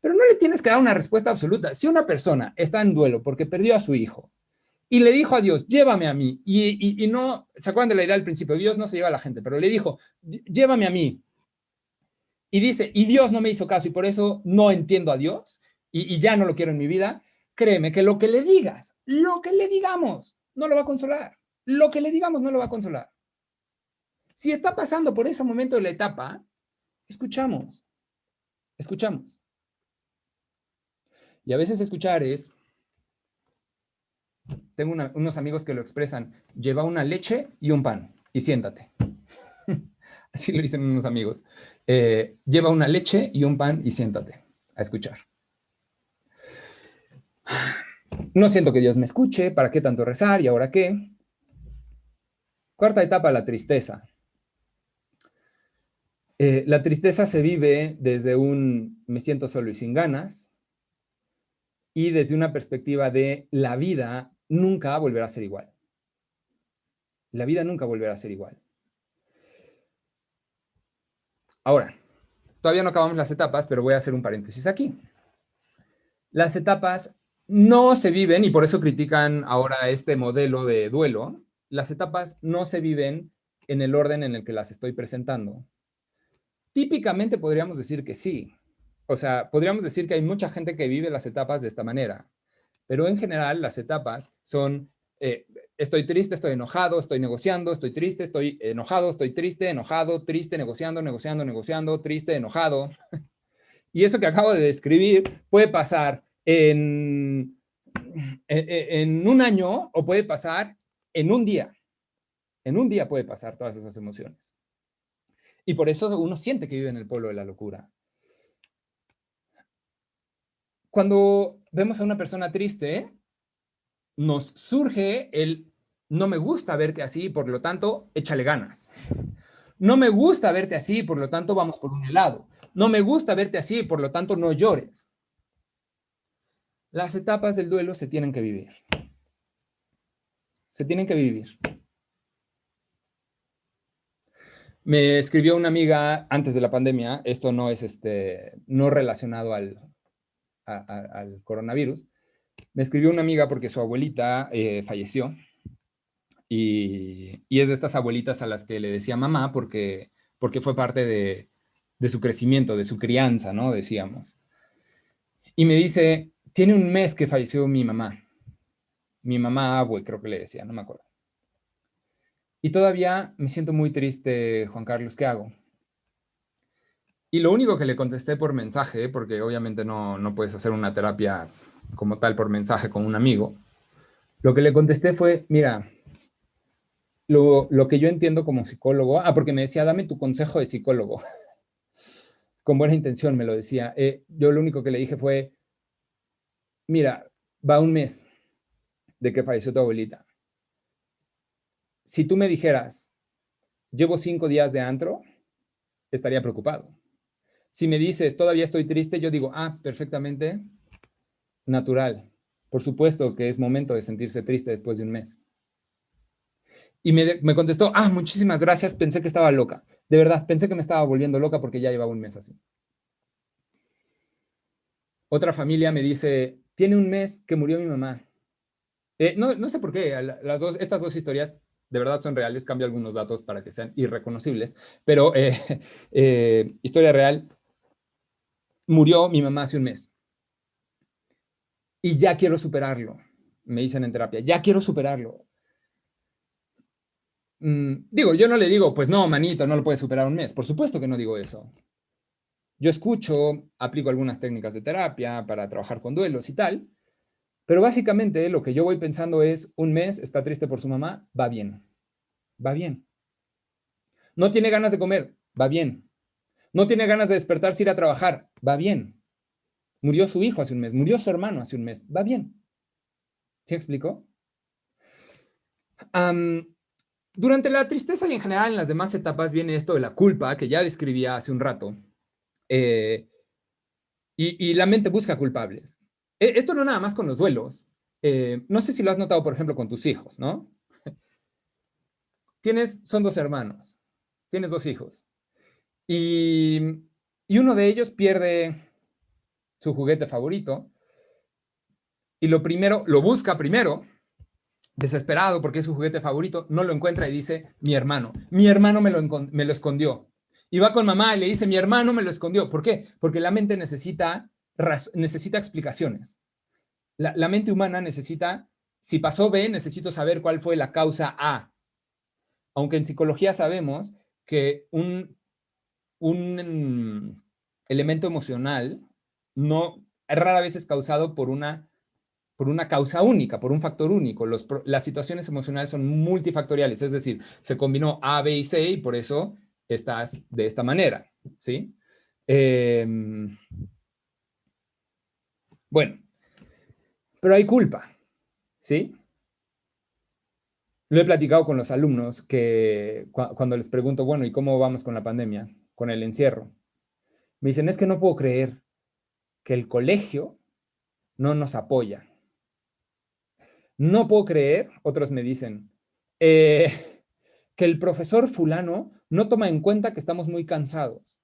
Pero no le tienes que dar una respuesta absoluta. Si una persona está en duelo porque perdió a su hijo, y le dijo a Dios, llévame a mí. Y no, ¿se acuerdan de la idea al principio? Dios no se lleva a la gente, pero le dijo, llévame a mí. Y dice, y Dios no me hizo caso y por eso no entiendo a Dios y ya no lo quiero en mi vida. Créeme que lo que le digas, lo que le digamos, no lo va a consolar. Lo que le digamos no lo va a consolar. Si está pasando por ese momento de la etapa, escuchamos. Escuchamos. Y a veces escuchar es, tengo unos amigos que lo expresan, lleva una leche y un pan y siéntate. Así lo dicen unos amigos. Lleva una leche y un pan y siéntate a escuchar. No siento que Dios me escuche, ¿para qué tanto rezar y ahora qué? Cuarta etapa, la tristeza. La tristeza se vive desde un me siento solo y sin ganas y desde una perspectiva de la vida nunca volverá a ser igual. La vida nunca volverá a ser igual. Ahora, todavía no acabamos las etapas, pero voy a hacer un paréntesis aquí. Las etapas no se viven, y por eso critican ahora este modelo de duelo, las etapas no se viven en el orden en el que las estoy presentando. Típicamente podríamos decir que sí. O sea, podríamos decir que hay mucha gente que vive las etapas de esta manera, pero en general las etapas son, estoy triste, estoy enojado, estoy negociando, estoy triste, estoy enojado, estoy triste, enojado, triste, negociando, negociando, negociando, triste, enojado. Y eso que acabo de describir puede pasar en un año o puede pasar en un día. En un día puede pasar todas esas emociones. Y por eso uno siente que vive en el pueblo de la locura. Cuando vemos a una persona triste, nos surge el no me gusta verte así, por lo tanto, échale ganas. No me gusta verte así, por lo tanto, vamos por un helado. No me gusta verte así, por lo tanto, no llores. Las etapas del duelo se tienen que vivir. Se tienen que vivir. Me escribió una amiga antes de la pandemia, esto no es no relacionado al coronavirus. Me escribió una amiga porque su abuelita falleció y es de estas abuelitas a las que le decía mamá porque fue parte de su crecimiento, de su crianza, ¿no? Decíamos. Y me dice, tiene un mes que falleció mi mamá abue, creo que le decía, no me acuerdo. Y todavía me siento muy triste, Juan Carlos, ¿qué hago? Y lo único que le contesté por mensaje, porque obviamente no puedes hacer una terapia como tal por mensaje con un amigo, lo que le contesté fue, mira, lo que yo entiendo como psicólogo, porque me decía, dame tu consejo de psicólogo. Con buena intención me lo decía. Yo lo único que le dije fue, mira, va un mes de que falleció tu abuelita. Si tú me dijeras, llevo 5 días de antro, estaría preocupado. Si me dices, todavía estoy triste, yo digo, perfectamente natural. Por supuesto que es momento de sentirse triste después de un mes. Y me contestó, muchísimas gracias, pensé que estaba loca. De verdad, pensé que me estaba volviendo loca porque ya llevaba un mes así. Otra familia me dice, tiene un mes que murió mi mamá. No sé por qué, estas dos historias de verdad son reales, cambio algunos datos para que sean irreconocibles, pero historia real, murió mi mamá hace un mes. Y ya quiero superarlo, me dicen en terapia, ya quiero superarlo. Yo no le digo, pues no, manito, no lo puedes superar un mes. Por supuesto que no digo eso. Yo escucho, aplico algunas técnicas de terapia para trabajar con duelos y tal, pero básicamente lo que yo voy pensando es, un mes, está triste por su mamá, va bien, va bien. No tiene ganas de comer, va bien. No tiene ganas de despertarse, ir a trabajar, va bien. Murió su hijo hace un mes, murió su hermano hace un mes, va bien. ¿Sí me explico? Durante la tristeza y en general en las demás etapas viene esto de la culpa, que ya describía hace un rato, y la mente busca culpables. Esto no nada más con los duelos. No sé si lo has notado, por ejemplo, con tus hijos, ¿no? Son 2 hermanos, tienes 2 hijos, y uno de ellos pierde su juguete favorito, y lo busca primero, desesperado porque es su juguete favorito, no lo encuentra y dice, mi hermano me lo escondió. Y va con mamá y le dice, mi hermano me lo escondió. ¿Por qué? Porque la mente necesita explicaciones. La mente humana necesita, si pasó B, necesito saber cuál fue la causa A. Aunque en psicología sabemos que un elemento emocional no rara vez es causado por una causa única, por un factor único. Las situaciones emocionales son multifactoriales, es decir, se combinó A, B y C y por eso estás de esta manera, ¿sí? Bueno, pero hay culpa, ¿sí? Lo he platicado con los alumnos que cuando les pregunto, bueno, ¿y cómo vamos con la pandemia? Con el encierro. Me dicen, es que no puedo creer que el colegio no nos apoya. No puedo creer, otros me dicen, que el profesor fulano no toma en cuenta que estamos muy cansados.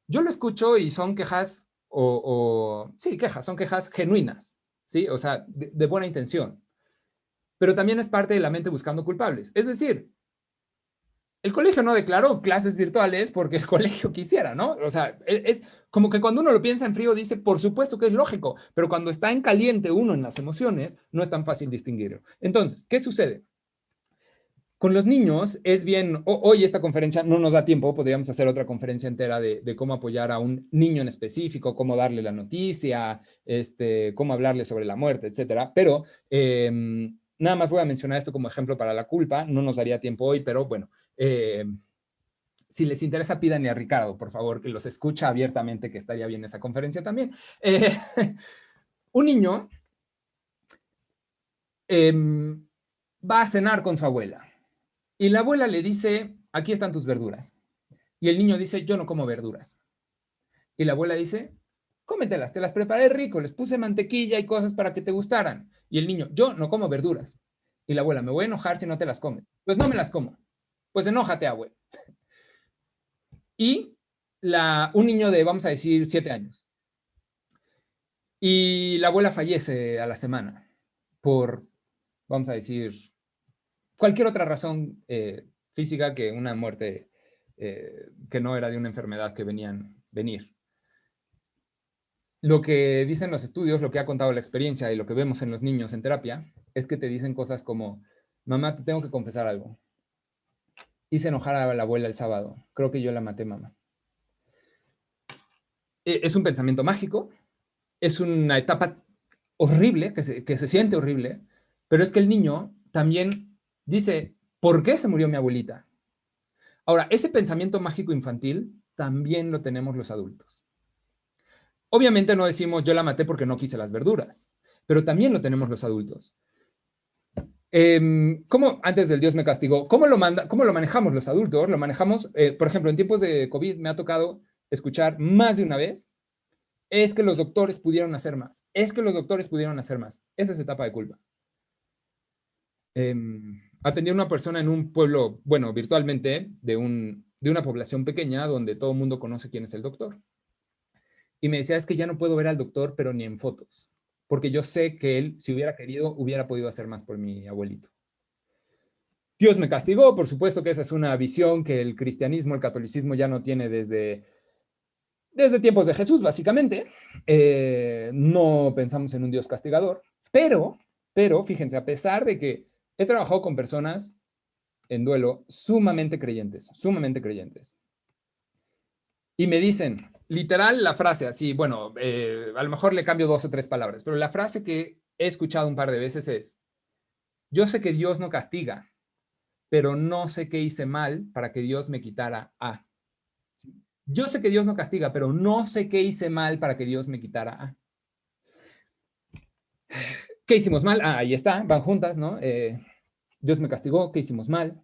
Yo lo escucho y son quejas, sí, quejas, son quejas genuinas, ¿sí? O sea, de buena intención. Pero también es parte de la mente buscando culpables. Es decir, el colegio no declaró clases virtuales porque el colegio quisiera, ¿no? O sea, es como que cuando uno lo piensa en frío dice, por supuesto que es lógico, pero cuando está en caliente uno en las emociones, no es tan fácil distinguirlo. Entonces, ¿qué sucede? Con los niños es bien, hoy esta conferencia no nos da tiempo, podríamos hacer otra conferencia entera de cómo apoyar a un niño en específico, cómo darle la noticia, cómo hablarle sobre la muerte, etcétera. Pero nada más voy a mencionar esto como ejemplo para la culpa, no nos daría tiempo hoy, pero bueno, si les interesa, pídanle a Ricardo, por favor, que los escucha abiertamente, que estaría bien esa conferencia también. Un niño va a cenar con su abuela. Y la abuela le dice, aquí están tus verduras. Y el niño dice, yo no como verduras. Y la abuela dice, cómetelas, te las preparé rico, les puse mantequilla y cosas para que te gustaran. Y el niño, yo no como verduras. Y la abuela, me voy a enojar si no te las comes. Pues no me las como. Pues enójate, abuela. Y un niño de, vamos a decir, 7 años. Y la abuela fallece a la semana por, vamos a decir, cualquier otra razón física que una muerte que no era de una enfermedad que venir. Lo que dicen los estudios, lo que ha contado la experiencia y lo que vemos en los niños en terapia, es que te dicen cosas como, mamá, te tengo que confesar algo. Hice enojar a la abuela el sábado. Creo que yo la maté, mamá. Es un pensamiento mágico, es una etapa horrible, que se siente horrible, pero es que el niño también dice, ¿Por qué se murió mi abuelita? Ahora, ese pensamiento mágico infantil también lo tenemos los adultos. Obviamente no decimos yo la maté porque no quise las verduras, pero también lo tenemos los adultos. ¿Cómo antes del Dios me castigó? ¿Cómo lo manejamos los adultos? Lo manejamos, por ejemplo, en tiempos de COVID me ha tocado escuchar más de una vez, es que los doctores pudieron hacer más, es que los doctores pudieron hacer más. Esa es etapa de culpa. Atendí a una persona en un pueblo, bueno, virtualmente, de una población pequeña donde todo el mundo conoce quién es el doctor. Y me decía, es que ya no puedo ver al doctor, pero ni en fotos, porque yo sé que él, si hubiera querido, hubiera podido hacer más por mi abuelito. Dios me castigó, por supuesto que esa es una visión que el cristianismo, el catolicismo ya no tiene desde tiempos de Jesús, básicamente. No pensamos en un Dios castigador, pero, fíjense, a pesar de que he trabajado con personas en duelo sumamente creyentes, y me dicen, literal, la frase así, bueno, a lo mejor le cambio 2 o 3 palabras, pero la frase que he escuchado un par de veces es, yo sé que Dios no castiga, pero no sé qué hice mal para que Dios me quitara A. Yo sé que Dios no castiga, pero no sé qué hice mal para que Dios me quitara A. ¿Qué hicimos mal? Ah, ahí está, van juntas, ¿no? Dios me castigó, ¿qué hicimos mal?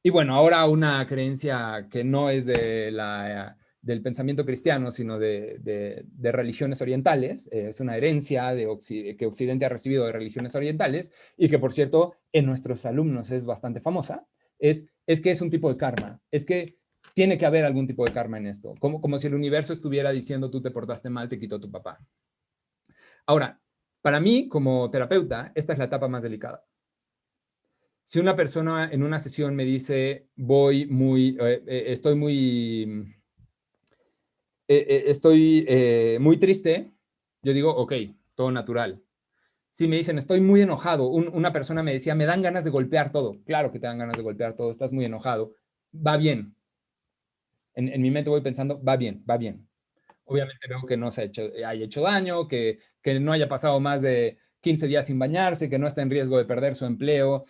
Y bueno, ahora una creencia que no es del pensamiento cristiano, sino de religiones orientales, es una herencia que Occidente ha recibido de religiones orientales y que, por cierto, en nuestros alumnos es bastante famosa, es que es un tipo de karma, es que tiene que haber algún tipo de karma en esto, como si el universo estuviera diciendo tú te portaste mal, te quitó tu papá. Ahora, para mí, como terapeuta, esta es la etapa más delicada. Si una persona en una sesión me dice, estoy muy triste, yo digo, ok, todo natural. Si me dicen, estoy muy enojado, una persona me decía, me dan ganas de golpear todo. Claro que te dan ganas de golpear todo, estás muy enojado. Va bien. En mi mente voy pensando, va bien, va bien. Obviamente veo que no se haya hecho daño, que no haya pasado más de 15 días sin bañarse, que no está en riesgo de perder su empleo,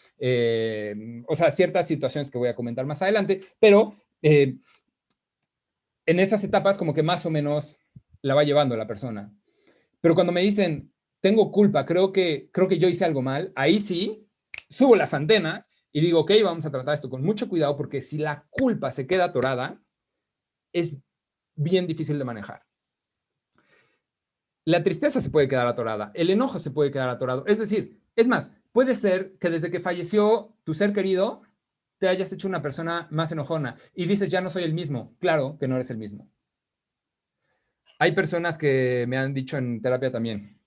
o sea, ciertas situaciones que voy a comentar más adelante, pero en esas etapas como que más o menos la va llevando la persona. Pero cuando me dicen, tengo culpa, creo que yo hice algo mal, ahí sí, subo las antenas y digo, ok, vamos a tratar esto con mucho cuidado, porque si la culpa se queda atorada, es bien difícil de manejar. La tristeza se puede quedar atorada, el enojo se puede quedar atorado. Es decir, es más, puede ser que desde que falleció tu ser querido, te hayas hecho una persona más enojona y dices, ya no soy el mismo. Claro que no eres el mismo. Hay personas que me han dicho en terapia también,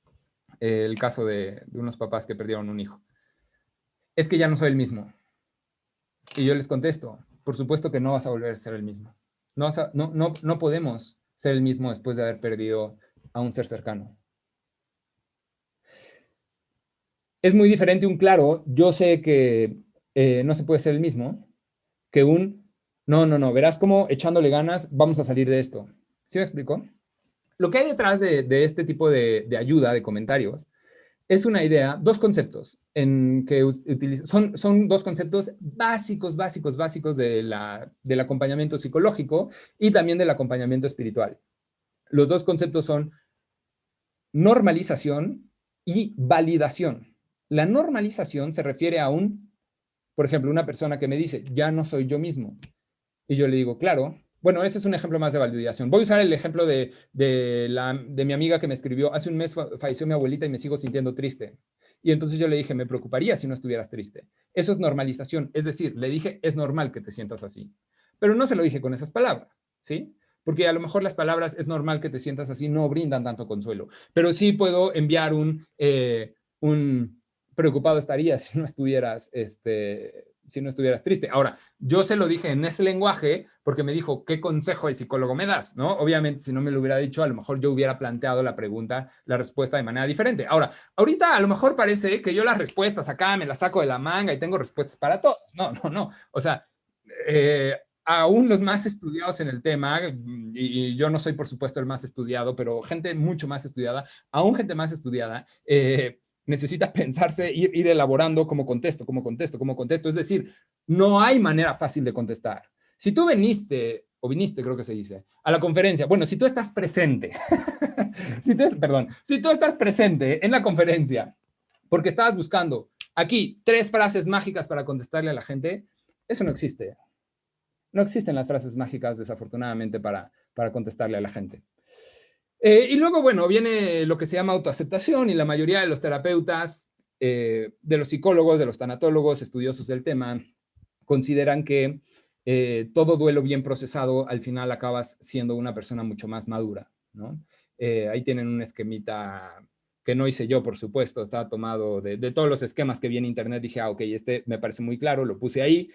el caso de unos papás que perdieron un hijo. Es que ya no soy el mismo. Y yo les contesto, por supuesto que no vas a volver a ser el mismo. No podemos ser el mismo después de haber perdido a un ser cercano. Es muy diferente un claro, yo sé que no se puede ser el mismo, que no, verás cómo echándole ganas vamos a salir de esto. ¿Sí me explico? Lo que hay detrás de este tipo de ayuda, de comentarios, es una idea, 2 conceptos en que son 2 conceptos básicos del acompañamiento psicológico y también del acompañamiento espiritual. Los 2 conceptos son normalización y validación. La normalización se refiere a por ejemplo, una persona que me dice, ya no soy yo mismo. Y yo le digo, claro. Bueno, ese es un ejemplo más de validación. Voy a usar el ejemplo de mi amiga que me escribió, hace un mes falleció mi abuelita y me sigo sintiendo triste. Y entonces yo le dije, me preocuparía si no estuvieras triste. Eso es normalización. Es decir, le dije, es normal que te sientas así. Pero no se lo dije con esas palabras, ¿sí? Porque a lo mejor las palabras es normal que te sientas así no brindan tanto consuelo. Pero sí puedo enviar un preocupado estarías si no estuvieras triste. Ahora, yo se lo dije en ese lenguaje porque me dijo, ¿qué consejo de psicólogo me das? ¿No? Obviamente, si no me lo hubiera dicho, a lo mejor yo hubiera planteado la respuesta de manera diferente. Ahora, ahorita a lo mejor parece que yo las respuestas acá me las saco de la manga y tengo respuestas para todos. No. O sea, aún los más estudiados en el tema, y yo no soy por supuesto el más estudiado, pero gente mucho más estudiada, aún gente más estudiada, necesita pensarse, ir elaborando cómo contesto, cómo contesto, cómo contesto. Es decir, no hay manera fácil de contestar. Si tú viniste, creo que se dice, a la conferencia, bueno, si tú estás presente, si tú estás presente en la conferencia porque estabas buscando aquí 3 frases mágicas para contestarle a la gente, eso no existe. No existen las frases mágicas, desafortunadamente, para contestarle a la gente. Y luego, bueno, viene lo que se llama autoaceptación y la mayoría de los terapeutas, de los psicólogos, de los tanatólogos, estudiosos del tema, consideran que todo duelo bien procesado al final acabas siendo una persona mucho más madura, ¿no? Ahí tienen un esquemita que no hice yo, por supuesto, está tomado de todos los esquemas que vi en internet. Dije, ok, este me parece muy claro, lo puse ahí.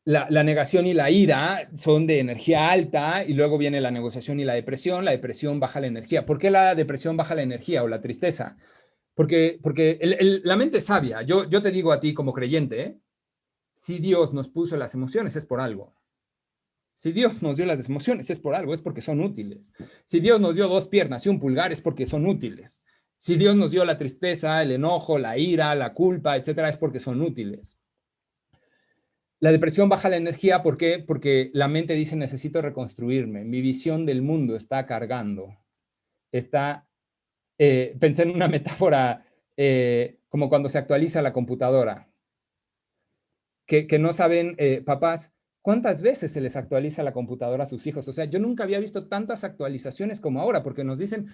La negación y la ira son de energía alta y luego viene la negociación y la depresión. La depresión baja la energía. ¿Por qué la depresión baja la energía o la tristeza? Porque la mente es sabia. Yo te digo a ti como creyente, ¿eh? Si Dios nos puso las emociones es por algo. Si Dios nos dio las emociones es por algo, es porque son útiles. Si Dios nos dio 2 piernas y un pulgar es porque son útiles. Si Dios nos dio la tristeza, el enojo, la ira, la culpa, etcétera, es porque son útiles. La depresión baja la energía, ¿por qué? Porque la mente dice, necesito reconstruirme, mi visión del mundo está cargando. Pensé en una metáfora como cuando se actualiza la computadora, que no saben, papás, cuántas veces se les actualiza la computadora a sus hijos. O sea, yo nunca había visto tantas actualizaciones como ahora, porque nos dicen,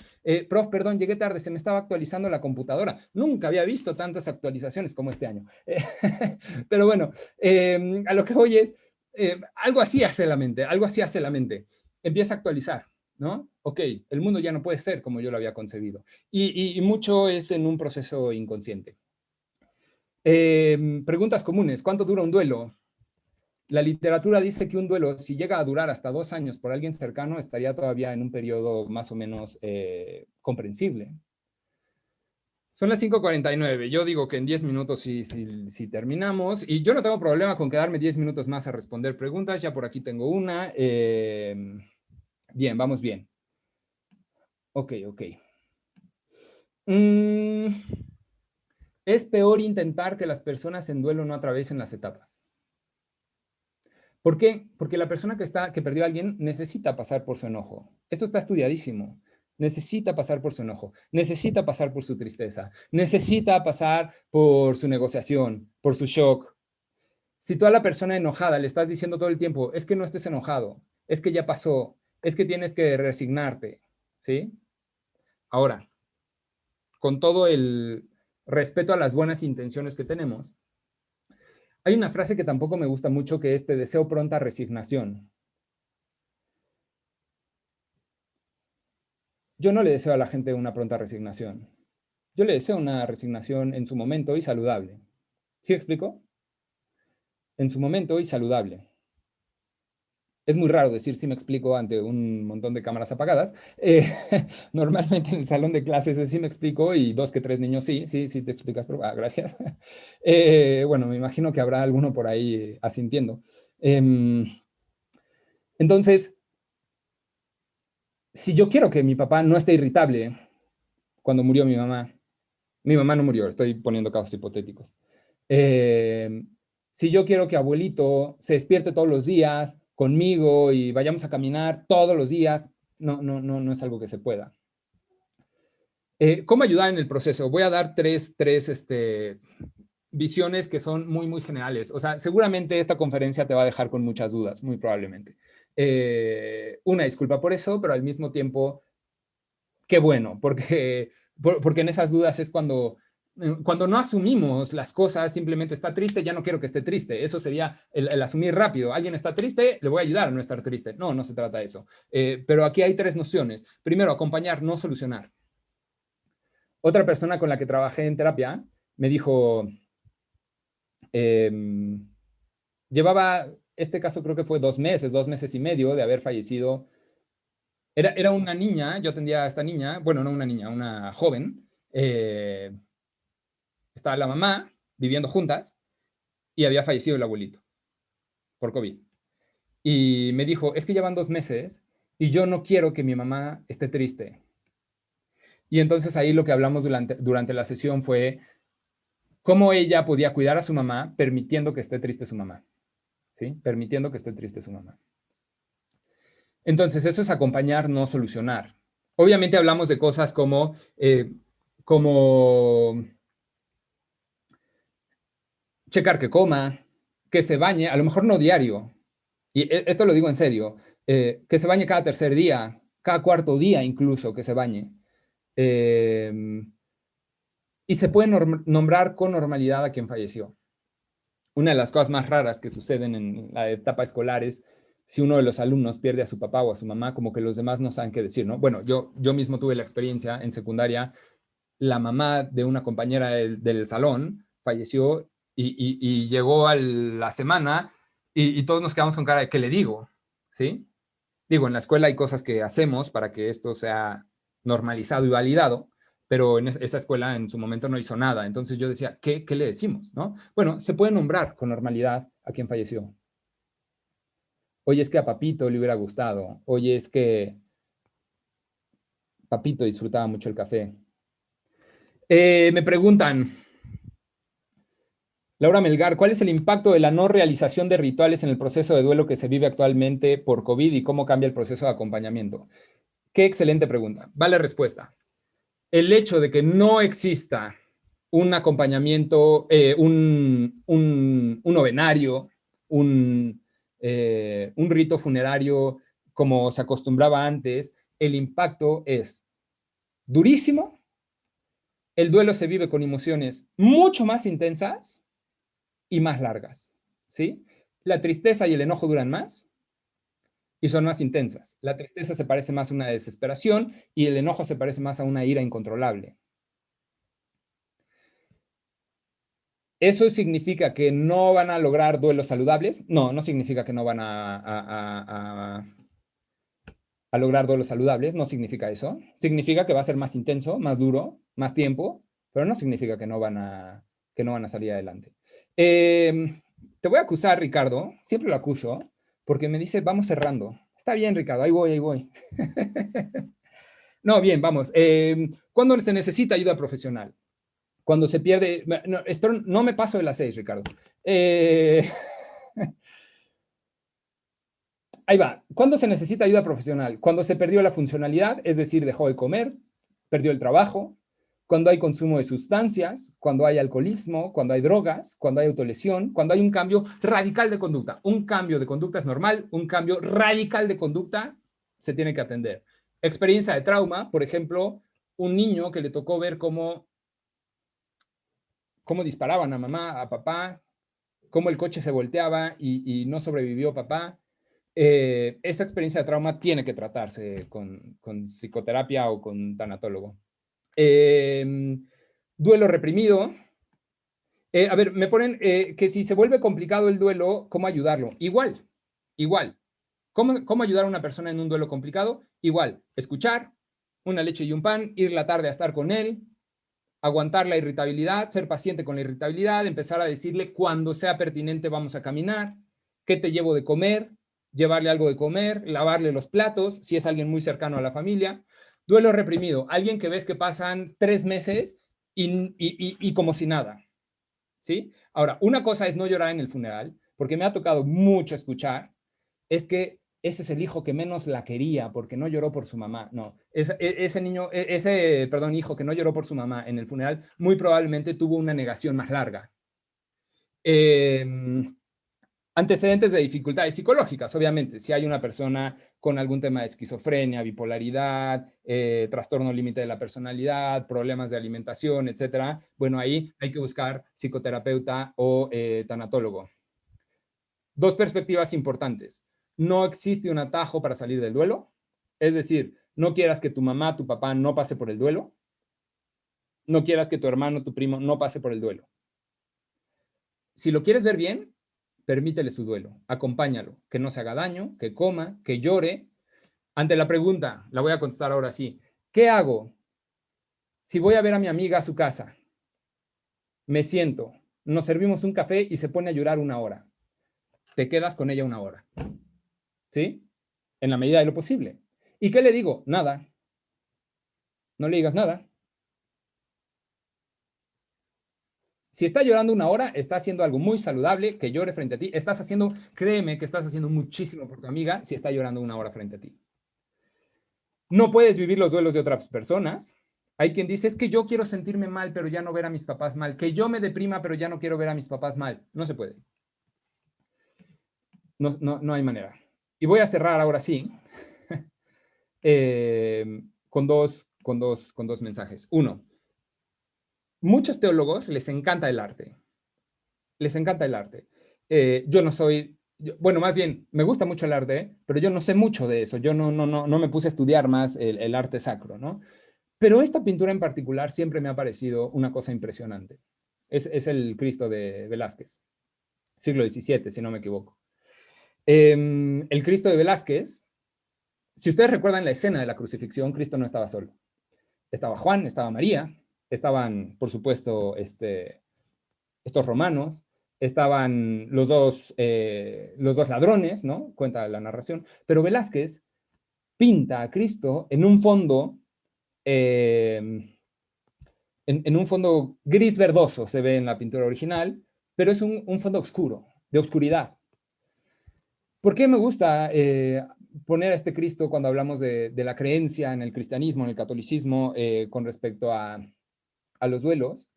prof, perdón, llegué tarde, se me estaba actualizando la computadora. Nunca había visto tantas actualizaciones como este año. Pero bueno, a lo que voy es, algo así hace la mente, algo así hace la mente. Empieza a actualizar, ¿no? Ok, el mundo ya no puede ser como yo lo había concebido. Y mucho es en un proceso inconsciente. Preguntas comunes. ¿Cuánto dura un duelo? La literatura dice que un duelo, si llega a durar hasta 2 años por alguien cercano, estaría todavía en un periodo más o menos comprensible. Son las 5:49. Yo digo que en 10 minutos sí terminamos. Y yo no tengo problema con quedarme 10 minutos más a responder preguntas. Ya por aquí tengo una. Bien, vamos bien. Ok. Es peor intentar que las personas en duelo no atraviesen las etapas. ¿Por qué? Porque la persona que perdió a alguien necesita pasar por su enojo. Esto está estudiadísimo. Necesita pasar por su enojo, necesita pasar por su tristeza, necesita pasar por su negociación, por su shock. Si tú a la persona enojada le estás diciendo todo el tiempo, es que no estés enojado, es que ya pasó, es que tienes que resignarte, ¿sí? Ahora, con todo el respeto a las buenas intenciones que tenemos, hay una frase que tampoco me gusta mucho que es te deseo pronta resignación. Yo no le deseo a la gente una pronta resignación. Yo le deseo una resignación en su momento y saludable. ¿Sí explico? En su momento y saludable. Es muy raro decir sí me explico ante un montón de cámaras apagadas. Normalmente en el salón de clases es sí me explico y 2 que 3 niños sí te explicas. Pero, gracias. Bueno, me imagino que habrá alguno por ahí asintiendo. Entonces, si yo quiero que mi papá no esté irritable cuando murió mi mamá no murió, estoy poniendo casos hipotéticos. Si yo quiero que abuelito se despierte todos los días conmigo y vayamos a caminar todos los días, no es algo que se pueda. ¿Cómo ayudar en el proceso? Voy a dar tres visiones que son muy, muy generales. O sea, seguramente esta conferencia te va a dejar con muchas dudas, muy probablemente. Una disculpa por eso, pero al mismo tiempo, qué bueno, porque en esas dudas es cuando no asumimos las cosas, simplemente está triste, ya no quiero que esté triste. Eso sería el asumir rápido. Alguien está triste, le voy a ayudar a no estar triste. No se trata de eso. Pero aquí hay 3 nociones. Primero, acompañar, no solucionar. Otra persona con la que trabajé en terapia me dijo, llevaba, este caso creo que fue 2 meses y medio de haber fallecido. Era una niña, yo atendía a esta niña, bueno, no una niña, una joven. Estaba la mamá viviendo juntas y había fallecido el abuelito por COVID. Y me dijo, es que llevan 2 meses y yo no quiero que mi mamá esté triste. Y entonces ahí lo que hablamos durante la sesión fue cómo ella podía cuidar a su mamá permitiendo que esté triste su mamá, ¿sí? Permitiendo que esté triste su mamá. Entonces, eso es acompañar, no solucionar. Obviamente hablamos de cosas como checar que coma, que se bañe, a lo mejor no diario, y esto lo digo en serio, que se bañe cada tercer día, cada cuarto día incluso, que se bañe. Y se puede nombrar con normalidad a quien falleció. Una de las cosas más raras que suceden en la etapa escolar es si uno de los alumnos pierde a su papá o a su mamá, como que los demás no saben qué decir, ¿no? Bueno, yo mismo tuve la experiencia en secundaria, la mamá de una compañera del salón falleció y llegó a la semana y todos nos quedamos con cara de ¿qué le digo? ¿Sí? Digo, en la escuela hay cosas que hacemos para que esto sea normalizado y validado, pero en esa escuela en su momento no hizo nada. Entonces yo decía, ¿qué le decimos? ¿No? Bueno, se puede nombrar con normalidad a quien falleció. Oye, es que a Papito le hubiera gustado. Oye, es que Papito disfrutaba mucho el café. Me preguntan, Laura Melgar, ¿cuál es el impacto de la no realización de rituales en el proceso de duelo que se vive actualmente por COVID y cómo cambia el proceso de acompañamiento? Qué excelente pregunta. Vale respuesta. El hecho de que no exista un acompañamiento, un novenario, un rito funerario como se acostumbraba antes, el impacto es durísimo, el duelo se vive con emociones mucho más intensas y más largas, ¿sí? La tristeza y el enojo duran más y son más intensas. La tristeza se parece más a una desesperación y el enojo se parece más a una ira incontrolable. ¿Eso significa que no van a lograr duelos saludables? No, no significa que no van a lograr duelos saludables, no significa eso. Significa que va a ser más intenso, más duro, más tiempo, pero no significa que no van a salir adelante. Te voy a acusar, Ricardo, siempre lo acuso, porque me dice, vamos cerrando. Está bien, Ricardo, ahí voy, ahí voy. No, bien, vamos. ¿Cuándo se necesita ayuda profesional? Cuando se pierde, no, espero, no me paso de las 6, Ricardo. Ahí va. ¿Cuándo se necesita ayuda profesional? Cuando se perdió la funcionalidad, es decir, dejó de comer, perdió el trabajo, cuando hay consumo de sustancias, cuando hay alcoholismo, cuando hay drogas, cuando hay autolesión, cuando hay un cambio radical de conducta. Un cambio de conducta es normal, un cambio radical de conducta se tiene que atender. Experiencia de trauma, por ejemplo, un niño que le tocó ver cómo disparaban a mamá, a papá, cómo el coche se volteaba y no sobrevivió papá. Esta experiencia de trauma tiene que tratarse con psicoterapia o con tanatólogo. Duelo reprimido. A ver, me ponen que si se vuelve complicado el duelo, ¿cómo ayudarlo? Igual, igual. ¿Cómo ayudar a una persona en un duelo complicado? Igual, escuchar, una leche y un pan, ir la tarde a estar con él, aguantar la irritabilidad, ser paciente con la irritabilidad, empezar a decirle cuando sea pertinente vamos a caminar, qué te llevo de comer, llevarle algo de comer, lavarle los platos, si es alguien muy cercano a la familia. Duelo reprimido, alguien que ves que pasan 3 meses y como si nada, ¿sí? Ahora, una cosa es no llorar en el funeral, porque me ha tocado mucho escuchar, es que ese es el hijo que menos la quería porque no lloró por su mamá. No, ese niño, perdón, hijo que no lloró por su mamá en el funeral, muy probablemente tuvo una negación más larga. Antecedentes de dificultades psicológicas, obviamente, si hay una persona con algún tema de esquizofrenia, bipolaridad, trastorno límite de la personalidad, problemas de alimentación, etcétera, bueno, ahí hay que buscar psicoterapeuta o tanatólogo. Dos perspectivas importantes. No existe un atajo para salir del duelo, es decir, no quieras que tu mamá, tu papá no pase por el duelo, no quieras que tu hermano, tu primo no pase por el duelo. Si lo quieres ver bien, permítele su duelo, acompáñalo, que no se haga daño, que coma, que llore. Ante la pregunta, la voy a contestar ahora sí. ¿Qué hago si voy a ver a mi amiga a su casa? Me siento, nos servimos un café y se pone a llorar 1 hora. Te quedas con ella 1 hora. ¿Sí? En la medida de lo posible. ¿Y qué le digo? Nada. No le digas nada. Si está llorando 1 hora, está haciendo algo muy saludable, que llore frente a ti. Créeme que estás haciendo muchísimo por tu amiga si está llorando 1 hora frente a ti. No puedes vivir los duelos de otras personas. Hay quien dice, es que yo quiero sentirme mal, pero ya no ver a mis papás mal. Que yo me deprima, pero ya no quiero ver a mis papás mal. No se puede. No hay manera. Y voy a cerrar ahora sí con dos mensajes. Uno, muchos teólogos les encanta el arte. Les encanta el arte. Yo no soy, bueno, más bien, me gusta mucho el arte, pero yo no sé mucho de eso. Yo no me puse a estudiar más el arte sacro, ¿no? Pero esta pintura en particular siempre me ha parecido una cosa impresionante. Es el Cristo de Velázquez, siglo XVII, si no me equivoco. El Cristo de Velázquez, si ustedes recuerdan la escena de la crucifixión, Cristo no estaba solo. Estaba Juan, estaba María, estaban, por supuesto, estos romanos, estaban los dos ladrones, ¿no? Cuenta la narración. Pero Velázquez pinta a Cristo en un fondo, en un fondo gris verdoso, se ve en la pintura original, pero es un fondo oscuro, de oscuridad. ¿Por qué me gusta poner a este Cristo cuando hablamos de la creencia en el cristianismo, en el catolicismo, con respecto a los duelos?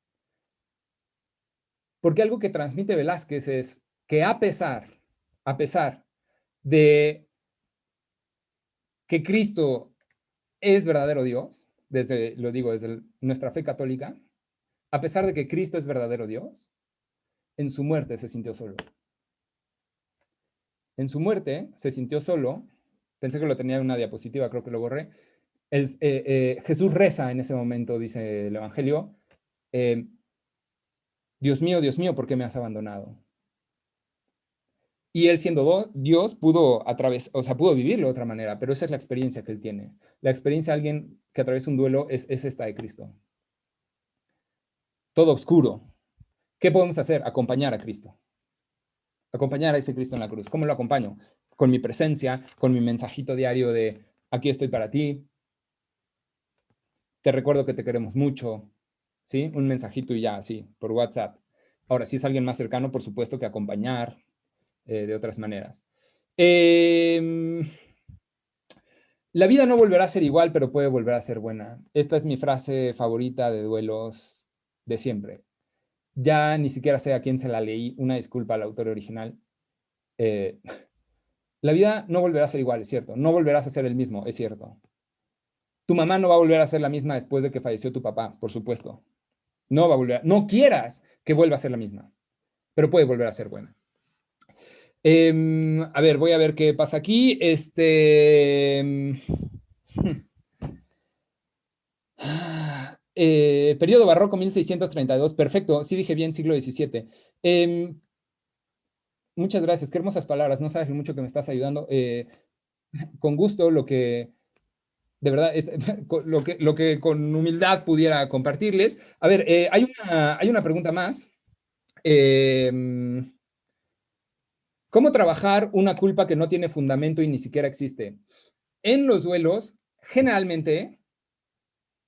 Porque algo que transmite Velázquez es que a pesar de que Cristo es verdadero Dios, desde nuestra fe católica, a pesar de que Cristo es verdadero Dios, en su muerte se sintió solo. En su muerte se sintió solo. Pensé que lo tenía en una diapositiva, creo que lo borré. Jesús reza en ese momento, dice el Evangelio, Dios mío, ¿por qué me has abandonado? Y él siendo Dios pudo vivirlo de otra manera, pero esa es la experiencia que él tiene. La experiencia de alguien que atraviesa un duelo es esta de Cristo. Todo oscuro. ¿Qué podemos hacer? Acompañar a Cristo. Acompañar a ese Cristo en la cruz. ¿Cómo lo acompaño? Con mi presencia, con mi mensajito diario de aquí estoy para ti. Te recuerdo que te queremos mucho. ¿Sí? Un mensajito y ya, así, por WhatsApp. Ahora, si es alguien más cercano, por supuesto que acompañar de otras maneras. La vida no volverá a ser igual, pero puede volver a ser buena. Esta es mi frase favorita de duelos de siempre. Ya ni siquiera sé a quién se la leí. Una disculpa al autor original. La vida no volverá a ser igual, es cierto. No volverás a ser el mismo, es cierto. Tu mamá no va a volver a ser la misma después de que falleció tu papá, por supuesto. No va a volver. No quieras que vuelva a ser la misma, pero puede volver a ser buena. A ver, voy a ver qué pasa aquí. Periodo barroco 1632. Perfecto, sí dije bien, siglo XVII. Muchas gracias, qué hermosas palabras. No sabes lo mucho que me estás ayudando. Con gusto, de verdad, lo que con humildad pudiera compartirles. A ver, hay una pregunta más. ¿Cómo trabajar una culpa que no tiene fundamento y ni siquiera existe? En los duelos, generalmente,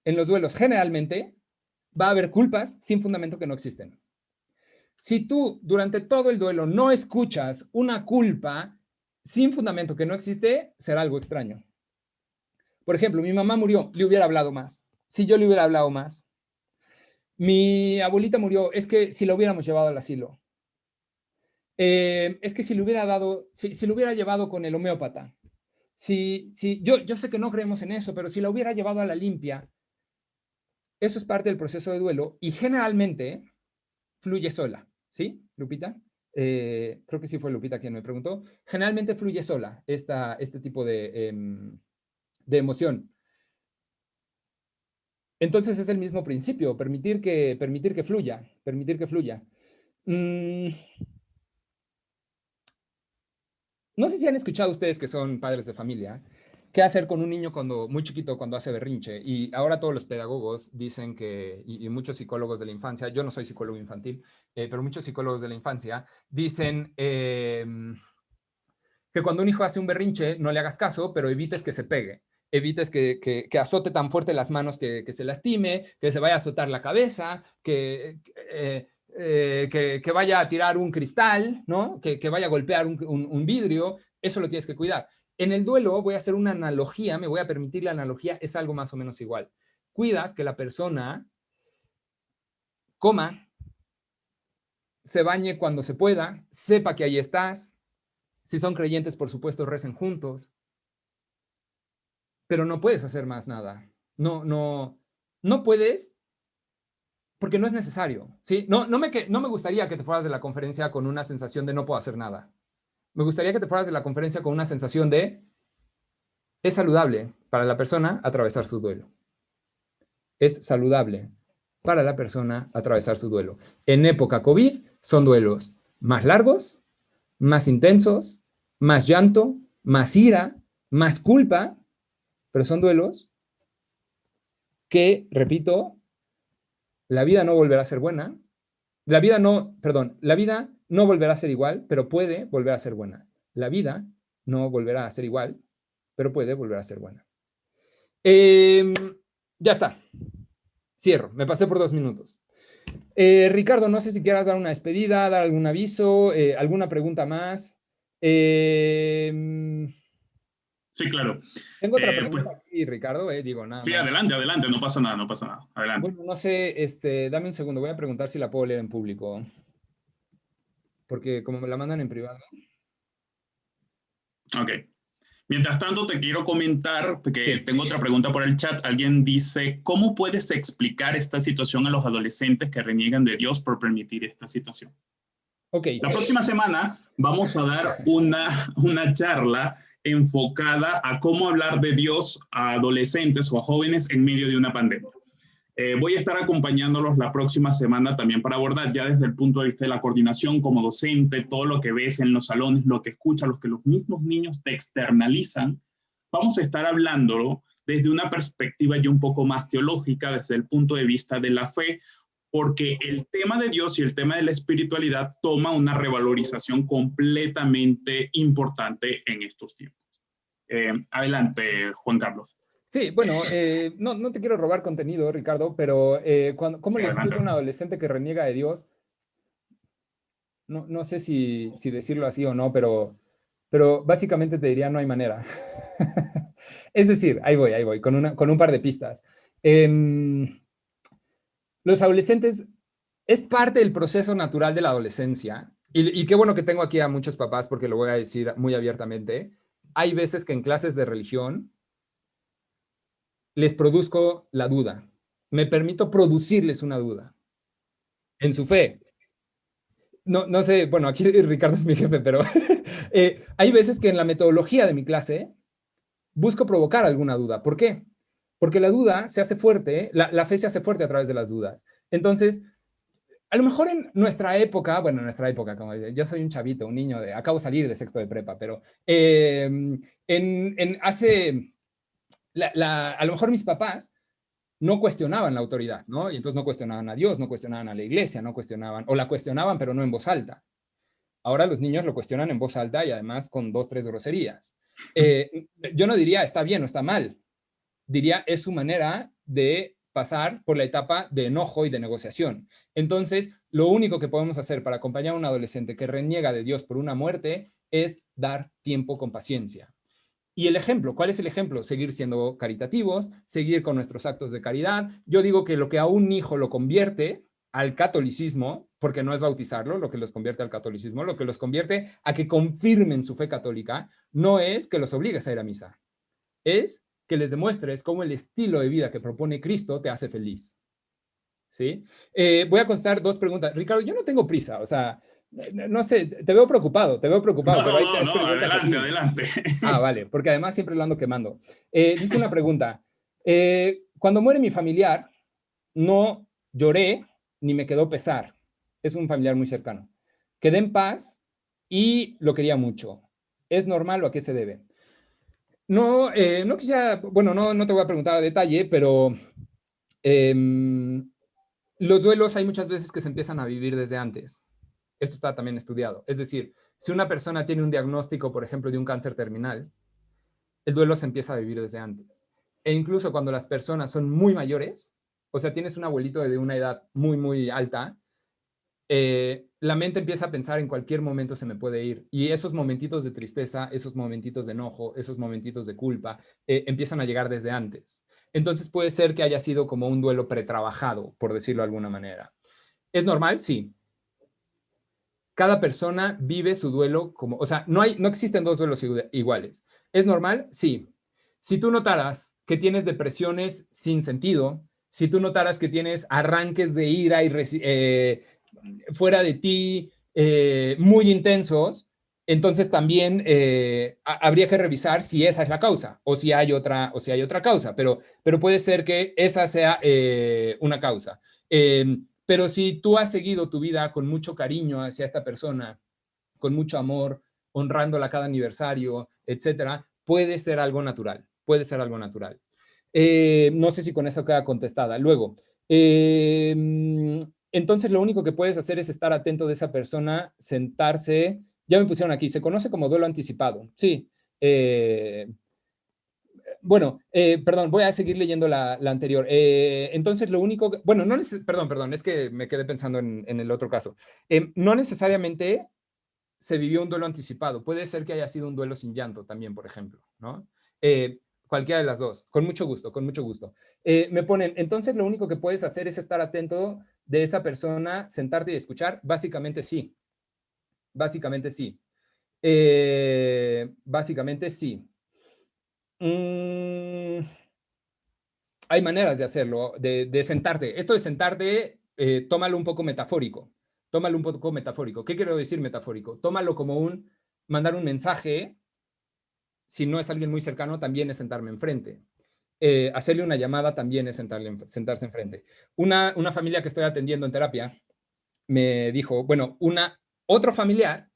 va a haber culpas sin fundamento que no existen. Si tú durante todo el duelo no escuchas una culpa sin fundamento que no existe, será algo extraño. Por ejemplo, mi mamá murió, le hubiera hablado más. Si yo le hubiera hablado más. Mi abuelita murió, es que si la hubiéramos llevado al asilo. Es que si le hubiera llevado con el homeópata. Yo sé que no creemos en eso, pero si la hubiera llevado a la limpia, eso es parte del proceso de duelo y generalmente fluye sola, ¿sí, Lupita? Creo que sí fue Lupita quien me preguntó. Generalmente fluye sola este tipo de emoción. Entonces es el mismo principio, permitir que fluya. No sé si han escuchado ustedes que son padres de familia, qué hacer con un niño muy chiquito cuando hace berrinche. Y ahora todos los pedagogos dicen y muchos psicólogos de la infancia, yo no soy psicólogo infantil, pero muchos psicólogos de la infancia dicen que cuando un hijo hace un berrinche no le hagas caso, pero evites que se pegue. evites que azote tan fuerte las manos que se lastime, que se vaya a azotar la cabeza, que vaya a tirar un cristal, ¿no? Que vaya a golpear un vidrio. Eso lo tienes que cuidar. En el duelo voy a hacer una analogía, me voy a permitir la analogía, es algo más o menos igual. Cuidas que la persona coma, se bañe cuando se pueda, sepa que ahí estás. Si son creyentes, por supuesto, recen juntos. Pero no puedes hacer más nada. No puedes porque no es necesario, ¿sí? No me gustaría que te fueras de la conferencia con una sensación de no puedo hacer nada. Me gustaría que te fueras de la conferencia con una sensación de es saludable para la persona atravesar su duelo. Es saludable para la persona atravesar su duelo. En época COVID son duelos más largos, más intensos, más llanto, más ira, más culpa, pero son duelos que, repito, la vida no volverá a ser buena. La vida no volverá a ser igual, pero puede volver a ser buena. La vida no volverá a ser igual, pero puede volver a ser buena. Ya está. Cierro. Me pasé por 2 minutos. Ricardo, no sé si quieras dar una despedida, dar algún aviso, alguna pregunta más. Sí, claro. Tengo otra pregunta aquí, Ricardo, digo, nada sí, más. adelante, no pasa nada, adelante. Bueno, no sé, dame un segundo, voy a preguntar si la puedo leer en público, porque como me la mandan en privado. Ok. Mientras tanto, te quiero comentar que tengo otra pregunta por el chat. Alguien dice, ¿cómo puedes explicar esta situación a los adolescentes que reniegan de Dios por permitir esta situación? Okay. La próxima semana vamos a dar una charla enfocada a cómo hablar de Dios a adolescentes o a jóvenes en medio de una pandemia. Voy a estar acompañándolos la próxima semana también para abordar ya desde el punto de vista de la coordinación como docente, todo lo que ves en los salones, lo que escuchas, lo que los mismos niños te externalizan. Vamos a estar hablándolo desde una perspectiva ya un poco más teológica, desde el punto de vista de la fe, porque el tema de Dios y el tema de la espiritualidad toma una revalorización completamente importante en estos tiempos. Adelante, Juan Carlos. Sí, bueno, no te quiero robar contenido, Ricardo, pero ¿cómo le explico a un adolescente que reniega de Dios? No sé si decirlo así o no, pero básicamente te diría no hay manera. Es decir, ahí voy, con un par de pistas. Los adolescentes es parte del proceso natural de la adolescencia, y qué bueno que tengo aquí a muchos papás porque lo voy a decir muy abiertamente. Hay veces que en clases de religión les produzco la duda. Me permito producirles una duda en su fe. No sé, bueno, aquí Ricardo es mi jefe, pero hay veces que en la metodología de mi clase busco provocar alguna duda. ¿Por qué? Porque la duda se hace fuerte, la fe se hace fuerte a través de las dudas. Entonces, a lo mejor en nuestra época, como dice, yo soy un chavito, un niño, acabo de salir de sexto de prepa, pero a lo mejor mis papás no cuestionaban la autoridad, ¿no? Y entonces no cuestionaban a Dios, no cuestionaban a la iglesia, no cuestionaban, o la cuestionaban, pero no en voz alta. Ahora los niños lo cuestionan en voz alta y además con 2, 3 groserías. Yo no diría está bien o está mal, diría es su manera de pasar por la etapa de enojo y de negociación. Entonces, lo único que podemos hacer para acompañar a un adolescente que reniega de Dios por una muerte es dar tiempo con paciencia. Y el ejemplo, ¿cuál es el ejemplo? Seguir siendo caritativos, seguir con nuestros actos de caridad. Yo digo que lo que a un hijo lo convierte al catolicismo, porque no es bautizarlo lo que los convierte al catolicismo, lo que los convierte a que confirmen su fe católica, no es que los obligues a ir a misa, es que les demuestres cómo el estilo de vida que propone Cristo te hace feliz. ¿Sí? Voy a contestar 2 preguntas. Ricardo, yo no tengo prisa, o sea, no sé, te veo preocupado, pero hay 3 preguntas adelante. Vale, porque además siempre lo ando quemando. Dice una pregunta, cuando muere mi familiar, no lloré ni me quedó pesar. Es un familiar muy cercano. Quedé en paz y lo quería mucho. ¿Es normal o a qué se debe? No quisiera, bueno, no te voy a preguntar a detalle, pero los duelos hay muchas veces que se empiezan a vivir desde antes. Esto está también estudiado. Es decir, si una persona tiene un diagnóstico, por ejemplo, de un cáncer terminal, el duelo se empieza a vivir desde antes. E incluso cuando las personas son muy mayores, o sea, tienes un abuelito de una edad muy, muy alta, la mente empieza a pensar en cualquier momento se me puede ir. Y esos momentitos de tristeza, esos momentitos de enojo, esos momentitos de culpa, empiezan a llegar desde antes. Entonces puede ser que haya sido como un duelo pretrabajado, por decirlo de alguna manera. ¿Es normal? Sí. Cada persona vive su duelo como, o sea, no existen dos duelos iguales. ¿Es normal? Sí. Si tú notaras que tienes depresiones sin sentido, si tú notaras que tienes arranques de ira y fuera de ti muy intensos, entonces también habría que revisar si esa es la causa o si hay otra causa, pero puede ser que esa sea una causa. Pero si tú has seguido tu vida con mucho cariño hacia esta persona, con mucho amor, honrándola cada aniversario, etcétera, puede ser algo natural, puede ser algo natural. No sé si con eso queda contestada. Luego, entonces lo único que puedes hacer es estar atento de esa persona, sentarse. Ya me pusieron aquí, se conoce como duelo anticipado. Sí. Bueno, perdón, voy a seguir leyendo la anterior. Entonces, lo único, bueno, no perdón, es que me quedé pensando en el otro caso. No necesariamente se vivió un duelo anticipado. Puede ser que haya sido un duelo sin llanto también, por ejemplo, ¿no? Cualquiera de las dos. Con mucho gusto, con mucho gusto. Me ponen, entonces lo único que puedes hacer es estar atento de esa persona, sentarte y escuchar. Básicamente sí. Básicamente sí. Básicamente sí. Mm, hay maneras de hacerlo, de sentarte. Esto de sentarte, tómalo un poco metafórico. Tómalo un poco metafórico. ¿Qué quiero decir metafórico? Tómalo como mandar un mensaje. Si no es alguien muy cercano, también es sentarme enfrente. Hacerle una llamada también es sentarse enfrente. Una familia que estoy atendiendo en terapia me dijo, bueno, otro familiar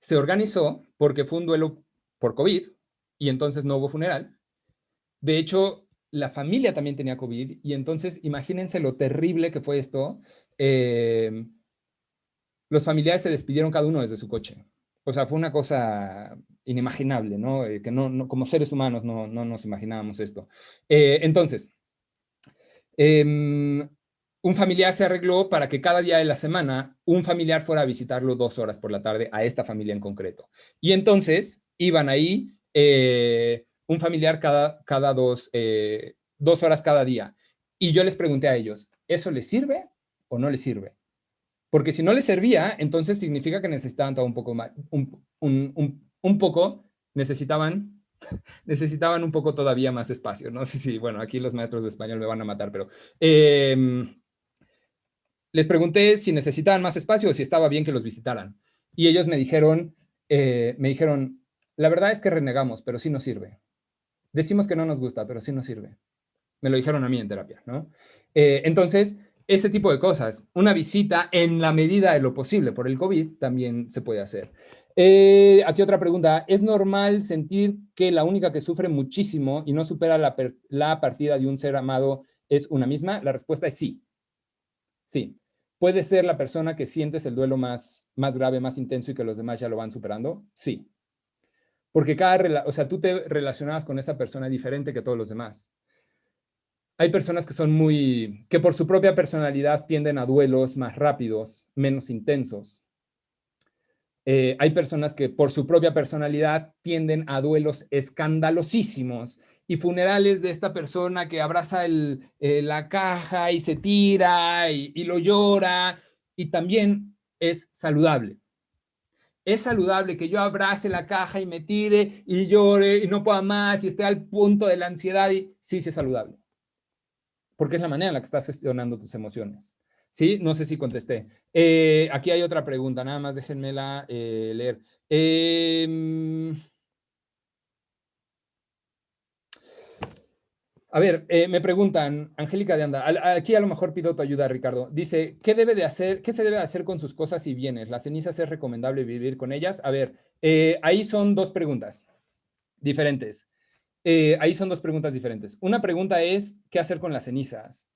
se organizó porque fue un duelo por COVID y entonces no hubo funeral. De hecho, la familia también tenía COVID y entonces imagínense lo terrible que fue esto. Los familiares se despidieron cada uno desde su coche. O sea, fue una cosa inimaginable, ¿no? Que como seres humanos no nos imaginábamos esto. Entonces, un familiar se arregló para que cada día de la semana un familiar fuera a visitarlo 2 horas por la tarde a esta familia en concreto. Y entonces iban ahí un familiar cada 2 horas cada día. Y yo les pregunté a ellos, ¿eso les sirve o no les sirve? Porque si no les servía, entonces significa que necesitaban todo un poco más, un poco, necesitaban un poco todavía más espacio. No sé si, bueno, aquí los maestros de español me van a matar, pero les pregunté si necesitaban más espacio o si estaba bien que los visitaran. Y ellos me dijeron, la verdad es que renegamos, pero sí nos sirve. Decimos que no nos gusta, pero sí nos sirve. Me lo dijeron a mí en terapia, ¿no? Entonces, ese tipo de cosas, una visita en la medida de lo posible por el COVID también se puede hacer. Aquí otra pregunta, ¿es normal sentir que la única que sufre muchísimo y no supera la partida de un ser amado es una misma? La respuesta es sí, sí. ¿Puede ser la persona que sientes el duelo más grave, más intenso y que los demás ya lo van superando? Sí. Porque o sea, tú te relacionabas con esa persona diferente que todos los demás. Hay personas que que por su propia personalidad tienden a duelos más rápidos, menos intensos. Hay personas que por su propia personalidad tienden a duelos escandalosísimos y funerales de esta persona que abraza la caja y se tira y lo llora y también es saludable. Es saludable que yo abrace la caja y me tire y llore y no pueda más y esté al punto de la ansiedad y sí, sí es saludable. Porque es la manera en la que estás gestionando tus emociones. ¿Sí? No sé si contesté. Aquí hay otra pregunta, nada más déjenmela leer. A ver, me preguntan, Angélica de Anda, aquí a lo mejor pido tu ayuda, Ricardo. Dice, ¿qué se debe hacer con sus cosas y bienes? ¿Las cenizas es recomendable vivir con ellas? A ver, ahí son dos preguntas diferentes. Una pregunta es, ¿qué hacer con las cenizas?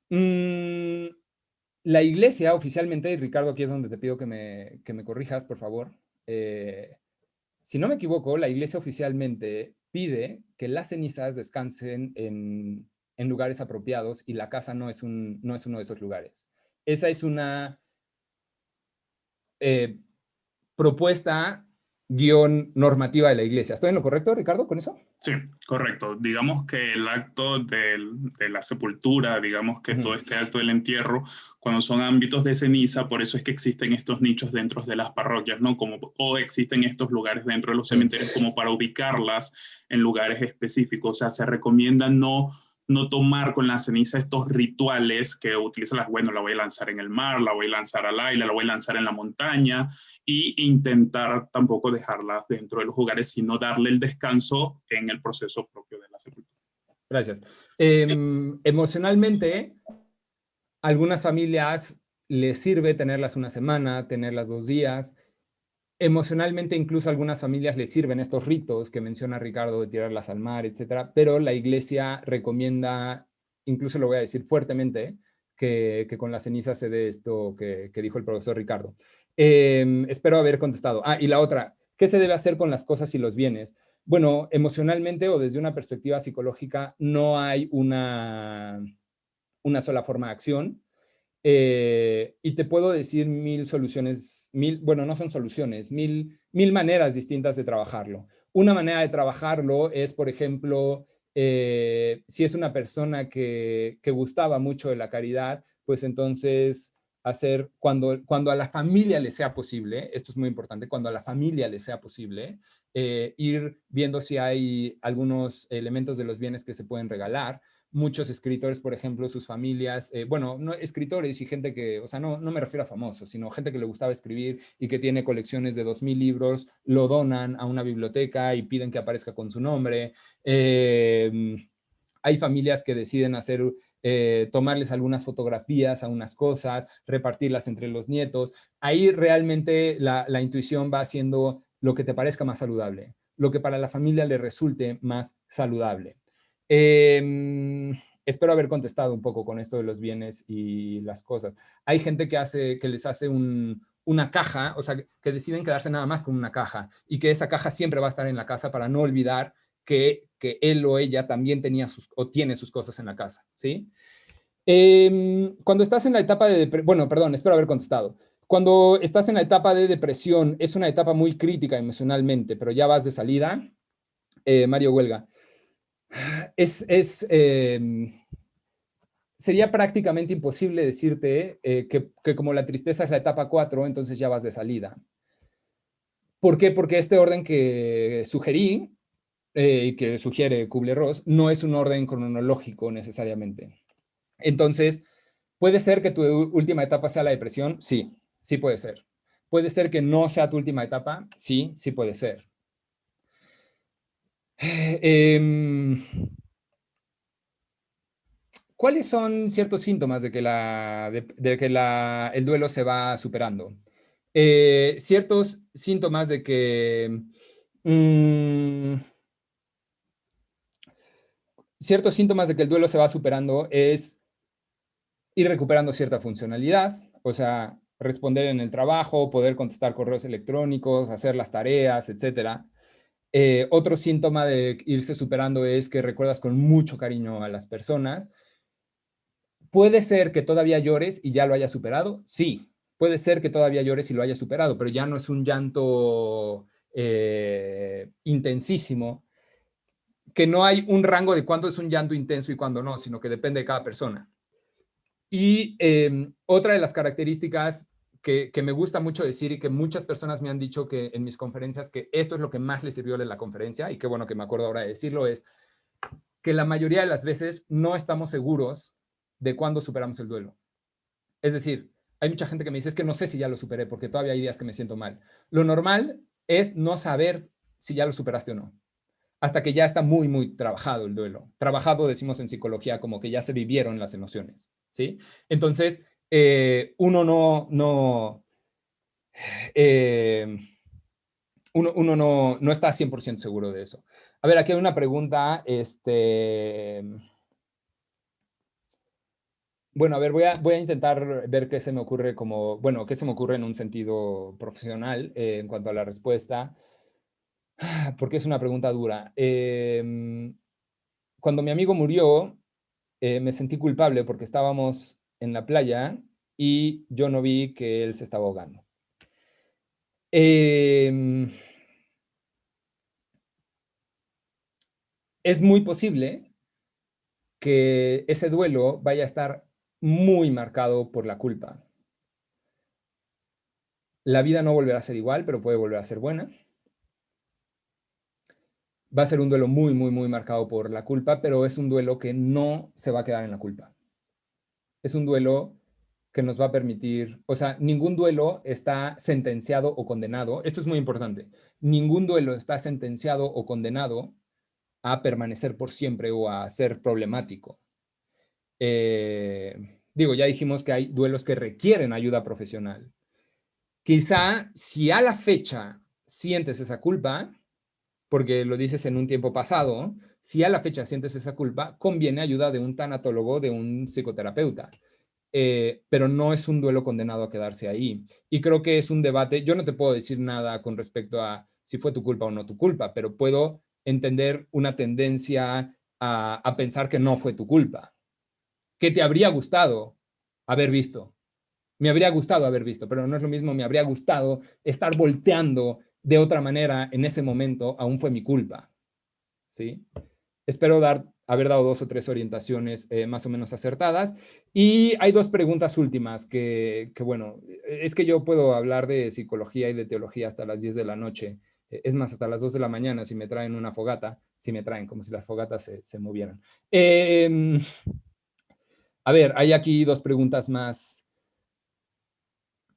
La iglesia oficialmente, y Ricardo, aquí es donde te pido que me corrijas, por favor. si no me equivoco, la iglesia oficialmente pide que las cenizas descansen en lugares apropiados y la casa no es uno de esos lugares. Esa es una eh, propuesta guión normativa de la iglesia. ¿Estoy en lo correcto, Ricardo, con eso? Sí, correcto. Digamos que el acto de la sepultura, digamos que todo este acto del entierro, cuando son ámbitos de ceniza, por eso es que existen estos nichos dentro de las parroquias, ¿no? Como, o existen estos lugares dentro de los cementerios como para ubicarlas en lugares específicos. O sea, se recomienda no tomar con la ceniza estos rituales que utilizan las, bueno, la voy a lanzar en el mar, la voy a lanzar al aire, la voy a lanzar en la montaña, y intentar tampoco dejarlas dentro de los hogares, sino darle el descanso en el proceso propio de la sepultura. Gracias. Emocionalmente, a algunas familias les sirve tenerlas una semana, tenerlas 2 días. Emocionalmente, incluso a algunas familias les sirven estos ritos que menciona Ricardo de tirarlas al mar, etcétera, pero la iglesia recomienda, incluso lo voy a decir fuertemente, que con la ceniza se dé esto que dijo el profesor Ricardo. Espero haber contestado. Y la otra, ¿qué se debe hacer con las cosas y los bienes? Bueno, emocionalmente o desde una perspectiva psicológica no hay una sola forma de acción. Y te puedo decir 1000 soluciones, bueno, no son soluciones, mil maneras distintas de trabajarlo. Una manera de trabajarlo es, por ejemplo, si es una persona que gustaba mucho de la caridad, pues entonces hacer, cuando a la familia le sea posible, esto es muy importante, cuando a la familia le sea posible, ir viendo si hay algunos elementos de los bienes que se pueden regalar. Muchos escritores, por ejemplo, sus familias, bueno, no escritores y gente que, o sea, no me refiero a famosos, sino gente que le gustaba escribir y que tiene colecciones de 2000 libros, lo donan a una biblioteca y piden que aparezca con su nombre. Hay familias que deciden hacer, tomarles algunas fotografías a unas cosas, repartirlas entre los nietos. Ahí realmente la intuición va haciendo lo que te parezca más saludable, lo que para la familia le resulte más saludable. Espero haber contestado un poco con esto de los bienes y las cosas. Hay gente que les hace una caja, o sea, que deciden quedarse nada más con una caja y que esa caja siempre va a estar en la casa para no olvidar que él o ella también tenía o tiene sus cosas en la casa, ¿sí? Cuando estás en la etapa de bueno, perdón, espero haber contestado. Cuando estás en la etapa de depresión, es una etapa muy crítica emocionalmente, pero ya vas de salida. Mario Huelga, sería prácticamente imposible decirte que como la tristeza es la etapa 4, entonces ya vas de salida. ¿Por qué? Porque este orden que sugerí y que sugiere Kubler-Ross no es un orden cronológico necesariamente. Entonces, ¿puede ser que tu última etapa sea la depresión? Sí, sí puede ser. ¿Puede ser que no sea tu última etapa? Sí, sí puede ser. ¿Cuáles son ciertos síntomas de que, el duelo se va superando? Ciertos síntomas de que... ciertos síntomas de que el duelo se va superando es ir recuperando cierta funcionalidad, o sea, responder en el trabajo, poder contestar correos electrónicos, hacer las tareas, etc. Otro síntoma de irse superando es que recuerdas con mucho cariño a las personas. ¿Puede ser que todavía llores y ya lo hayas superado? Sí, puede ser que todavía llores y lo hayas superado, pero ya no es un llanto intensísimo, que no hay un rango de cuándo es un llanto intenso y cuándo no, sino que depende de cada persona. Y otra de las características que me gusta mucho decir y que muchas personas me han dicho que en mis conferencias, que esto es lo que más les sirvió de la conferencia, y qué bueno que me acuerdo ahora de decirlo, es que la mayoría de las veces no estamos seguros de cuándo superamos el duelo. Es decir, hay mucha gente que me dice, es que no sé si ya lo superé porque todavía hay días que me siento mal. Lo normal es no saber si ya lo superaste o no, hasta que ya está muy, muy trabajado el duelo. Trabajado, decimos en psicología, como que ya se vivieron las emociones, ¿sí? Entonces, uno eh, no está 100% seguro de eso. A ver, aquí hay una pregunta, bueno, a ver, voy a intentar ver qué se me ocurre qué se me ocurre en un sentido profesional en cuanto a la respuesta. Porque es una pregunta dura. Cuando mi amigo murió, me sentí culpable porque estábamos en la playa y yo no vi que él se estaba ahogando. Em, es muy posible que ese duelo vaya a estar muy marcado por la culpa. La vida no volverá a ser igual, pero puede volver a ser buena. Va a ser un duelo muy, muy, muy marcado por la culpa, pero es un duelo que no se va a quedar en la culpa. Es un duelo que nos va a permitir, o sea, ningún duelo está sentenciado o condenado. Esto es muy importante. Ningún duelo está sentenciado o condenado a permanecer por siempre o a ser problemático. Digo, ya dijimos que hay duelos que requieren ayuda profesional. Quizá si a la fecha sientes esa culpa, porque lo dices en un tiempo pasado, si a la fecha sientes esa culpa, conviene ayuda de un tanatólogo, de un psicoterapeuta. Pero no es un duelo condenado a quedarse ahí. Y creo que es un debate, yo no te puedo decir nada con respecto a si fue tu culpa o no tu culpa, pero puedo entender una tendencia a pensar que no fue tu culpa, que te habría gustado haber visto. Me habría gustado haber visto, pero no es lo mismo, me habría gustado estar volteando de otra manera en ese momento, aún fue mi culpa, ¿sí? Espero haber dado 2 o 3 orientaciones más o menos acertadas. Y hay 2 preguntas últimas bueno, es que yo puedo hablar de psicología y de teología hasta las 10 de la noche. Es más, hasta las 2 de la mañana si me traen una fogata, si me traen, como si las fogatas se movieran. A ver, hay aquí 2 preguntas más.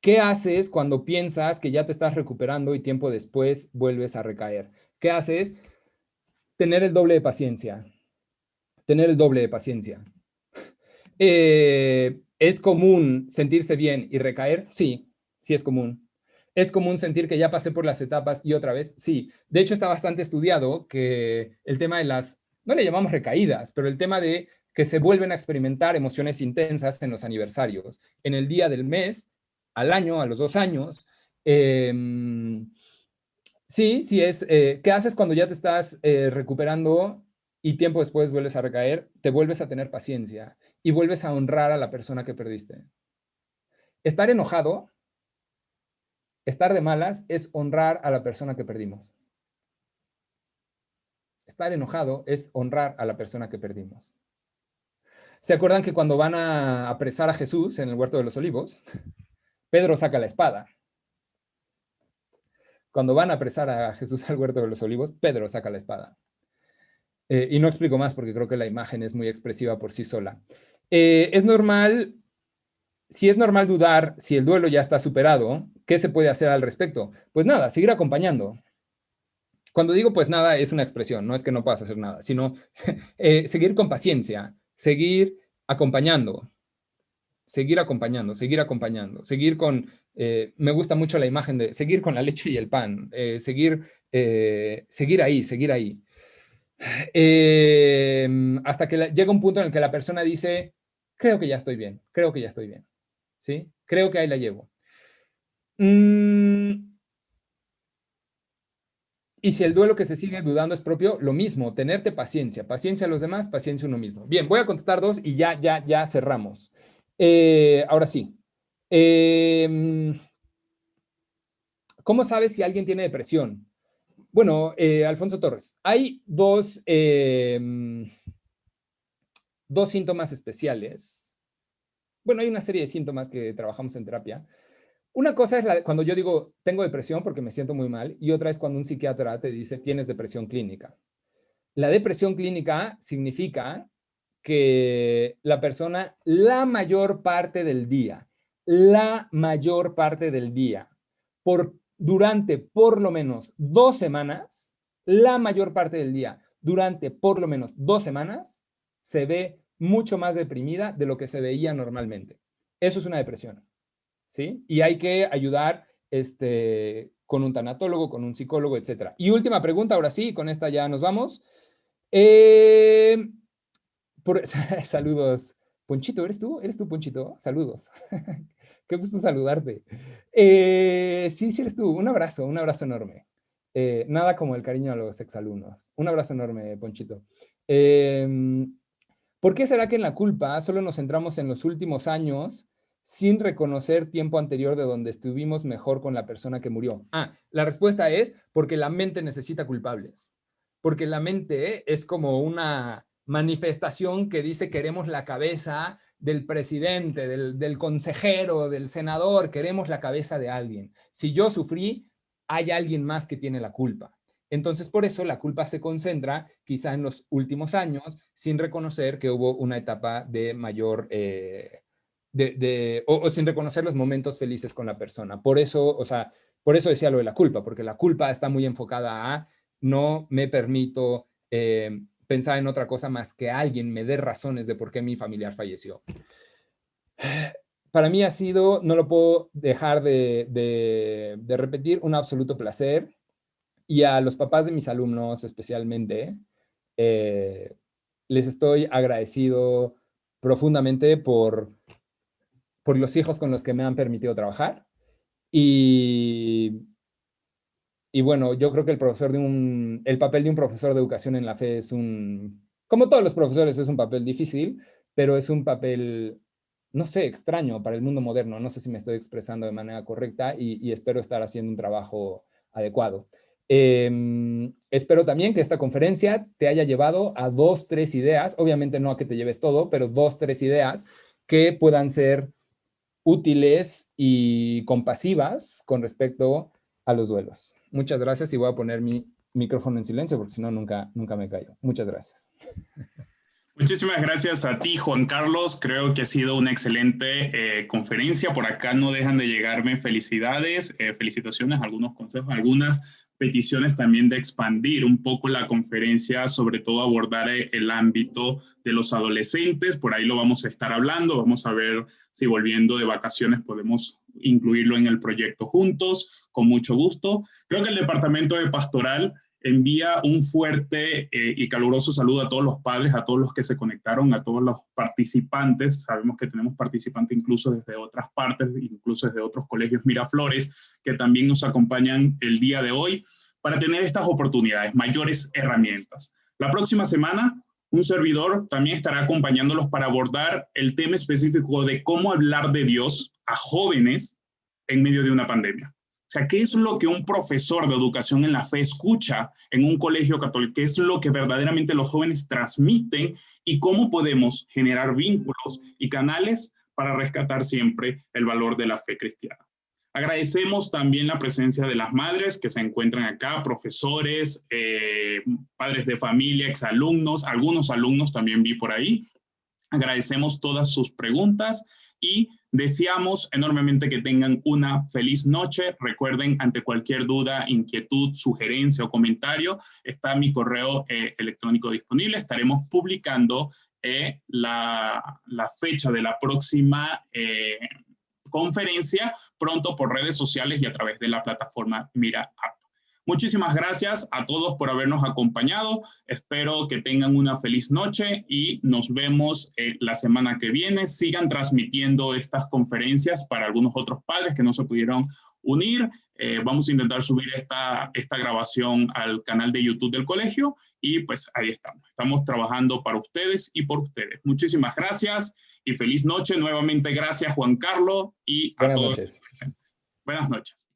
¿Qué haces cuando piensas que ya te estás recuperando y tiempo después vuelves a recaer? ¿Qué haces? Tener el doble de paciencia. Tener el doble de paciencia. ¿Es común sentirse bien y recaer? Sí, sí es común. ¿Es común sentir que ya pasé por las etapas y otra vez? Sí. De hecho, está bastante estudiado que el tema de las, no le llamamos recaídas, pero el tema de que se vuelven a experimentar emociones intensas en los aniversarios, en el día del mes, al año, a los 2 años. Sí, sí es. ¿Qué haces cuando ya te estás recuperando y tiempo después vuelves a recaer? Te vuelves a tener paciencia y vuelves a honrar a la persona que perdiste. Estar enojado, estar de malas, es honrar a la persona que perdimos. Estar enojado es honrar a la persona que perdimos. ¿Se acuerdan que cuando van a apresar a Jesús en el huerto de los olivos, Pedro saca la espada? Cuando van a apresar a Jesús al huerto de los olivos, Pedro saca la espada. Y no explico más porque creo que la imagen es muy expresiva por sí sola. Es normal, si es normal dudar si el duelo ya está superado, ¿qué se puede hacer al respecto? Pues nada, seguir acompañando. Cuando digo pues nada es una expresión, no es que no puedas hacer nada, sino seguir con paciencia, seguir acompañando, seguir acompañando, seguir acompañando, seguir con, me gusta mucho la imagen de seguir con la leche y el pan, seguir ahí, seguir ahí. Hasta que llega un punto en el que la persona dice, creo que ya estoy bien, creo que ya estoy bien, ¿sí? Creo que ahí la llevo. Y si el duelo que se sigue dudando es propio, lo mismo, tenerte paciencia, paciencia a los demás, paciencia a uno mismo. Bien, voy a contestar 2 y ya cerramos. Ahora sí. ¿Cómo sabes si alguien tiene depresión? Bueno, Alfonso Torres, hay 2 síntomas especiales. Bueno, hay una serie de síntomas que trabajamos en terapia. Una cosa es cuando yo digo tengo depresión porque me siento muy mal y otra es cuando un psiquiatra te dice tienes depresión clínica. La depresión clínica significa que la persona la mayor parte del día, durante por lo menos 2 semanas, la mayor parte del día, durante por lo menos 2 semanas, se ve mucho más deprimida de lo que se veía normalmente. Eso es una depresión, ¿sí? Y hay que ayudar con un tanatólogo, con un psicólogo, etc. Y última pregunta, ahora sí, con esta ya nos vamos. Eh, saludos. Ponchito, ¿eres tú? ¿Eres tú, Ponchito? Saludos. Qué gusto saludarte. Sí, sí eres tú. Un abrazo enorme. Nada como el cariño a los exalumnos. Un abrazo enorme, Ponchito. ¿Por qué será que en la culpa solo nos centramos en los últimos años sin reconocer tiempo anterior de donde estuvimos mejor con la persona que murió? La respuesta es porque la mente necesita culpables. Porque la mente es como una manifestación que dice queremos la cabeza del presidente, del consejero, del senador, queremos la cabeza de alguien. Si yo sufrí, hay alguien más que tiene la culpa. Entonces, por eso la culpa se concentra quizá en los últimos años, sin reconocer que hubo una etapa de mayor, o sin reconocer los momentos felices con la persona. Por eso, o sea, por eso decía lo de la culpa, porque la culpa está muy enfocada a no me permito pensar en otra cosa más que alguien me dé razones de por qué mi familiar falleció. Para mí ha sido, no lo puedo dejar de repetir, un absoluto placer. Y a los papás de mis alumnos especialmente, les estoy agradecido profundamente por los hijos con los que me han permitido trabajar. Y bueno, yo creo que el papel de un profesor de educación en la fe es como todos los profesores, es un papel difícil, pero es un papel, no sé, extraño para el mundo moderno. No sé si me estoy expresando de manera correcta y espero estar haciendo un trabajo adecuado. Espero también que esta conferencia te haya llevado a 2, 3 ideas, obviamente no a que te lleves todo, pero 2, 3 ideas que puedan ser útiles y compasivas con respecto a los duelos. Muchas gracias y voy a poner mi micrófono en silencio porque si no nunca me callo. Muchas gracias. Muchísimas gracias a ti, Juan Carlos. Creo que ha sido una excelente conferencia. Por acá no dejan de llegarme felicidades, felicitaciones, algunos consejos, algunas peticiones también de expandir un poco la conferencia, sobre todo abordar el ámbito de los adolescentes. Por ahí lo vamos a estar hablando. Vamos a ver si volviendo de vacaciones podemos incluirlo en el proyecto juntos, con mucho gusto. Creo que el Departamento de Pastoral envía un fuerte y caluroso saludo a todos los padres, a todos los que se conectaron, a todos los participantes. Sabemos que tenemos participantes incluso desde otras partes, incluso desde otros colegios Miraflores, que también nos acompañan el día de hoy para tener estas oportunidades, mayores herramientas. La próxima semana, un servidor también estará acompañándolos para abordar el tema específico de cómo hablar de Dios a jóvenes en medio de una pandemia. O sea, ¿qué es lo que un profesor de educación en la fe escucha en un colegio católico? ¿Qué es lo que verdaderamente los jóvenes transmiten? ¿Y cómo podemos generar vínculos y canales para rescatar siempre el valor de la fe cristiana? Agradecemos también la presencia de las madres que se encuentran acá, profesores, padres de familia, exalumnos, algunos alumnos también vi por ahí. Agradecemos todas sus preguntas y deseamos enormemente que tengan una feliz noche. Recuerden, ante cualquier duda, inquietud, sugerencia o comentario, está mi correo electrónico disponible. Estaremos publicando la fecha de la próxima conferencia pronto por redes sociales y a través de la plataforma Mira App. Muchísimas gracias a todos por habernos acompañado. Espero que tengan una feliz noche y nos vemos la semana que viene. Sigan transmitiendo estas conferencias para algunos otros padres que no se pudieron unir. Vamos a intentar subir esta grabación al canal de YouTube del colegio y pues ahí estamos. Estamos trabajando para ustedes y por ustedes. Muchísimas gracias y feliz noche. Nuevamente gracias, Juan Carlos, y a todos los presentes. Buenas noches.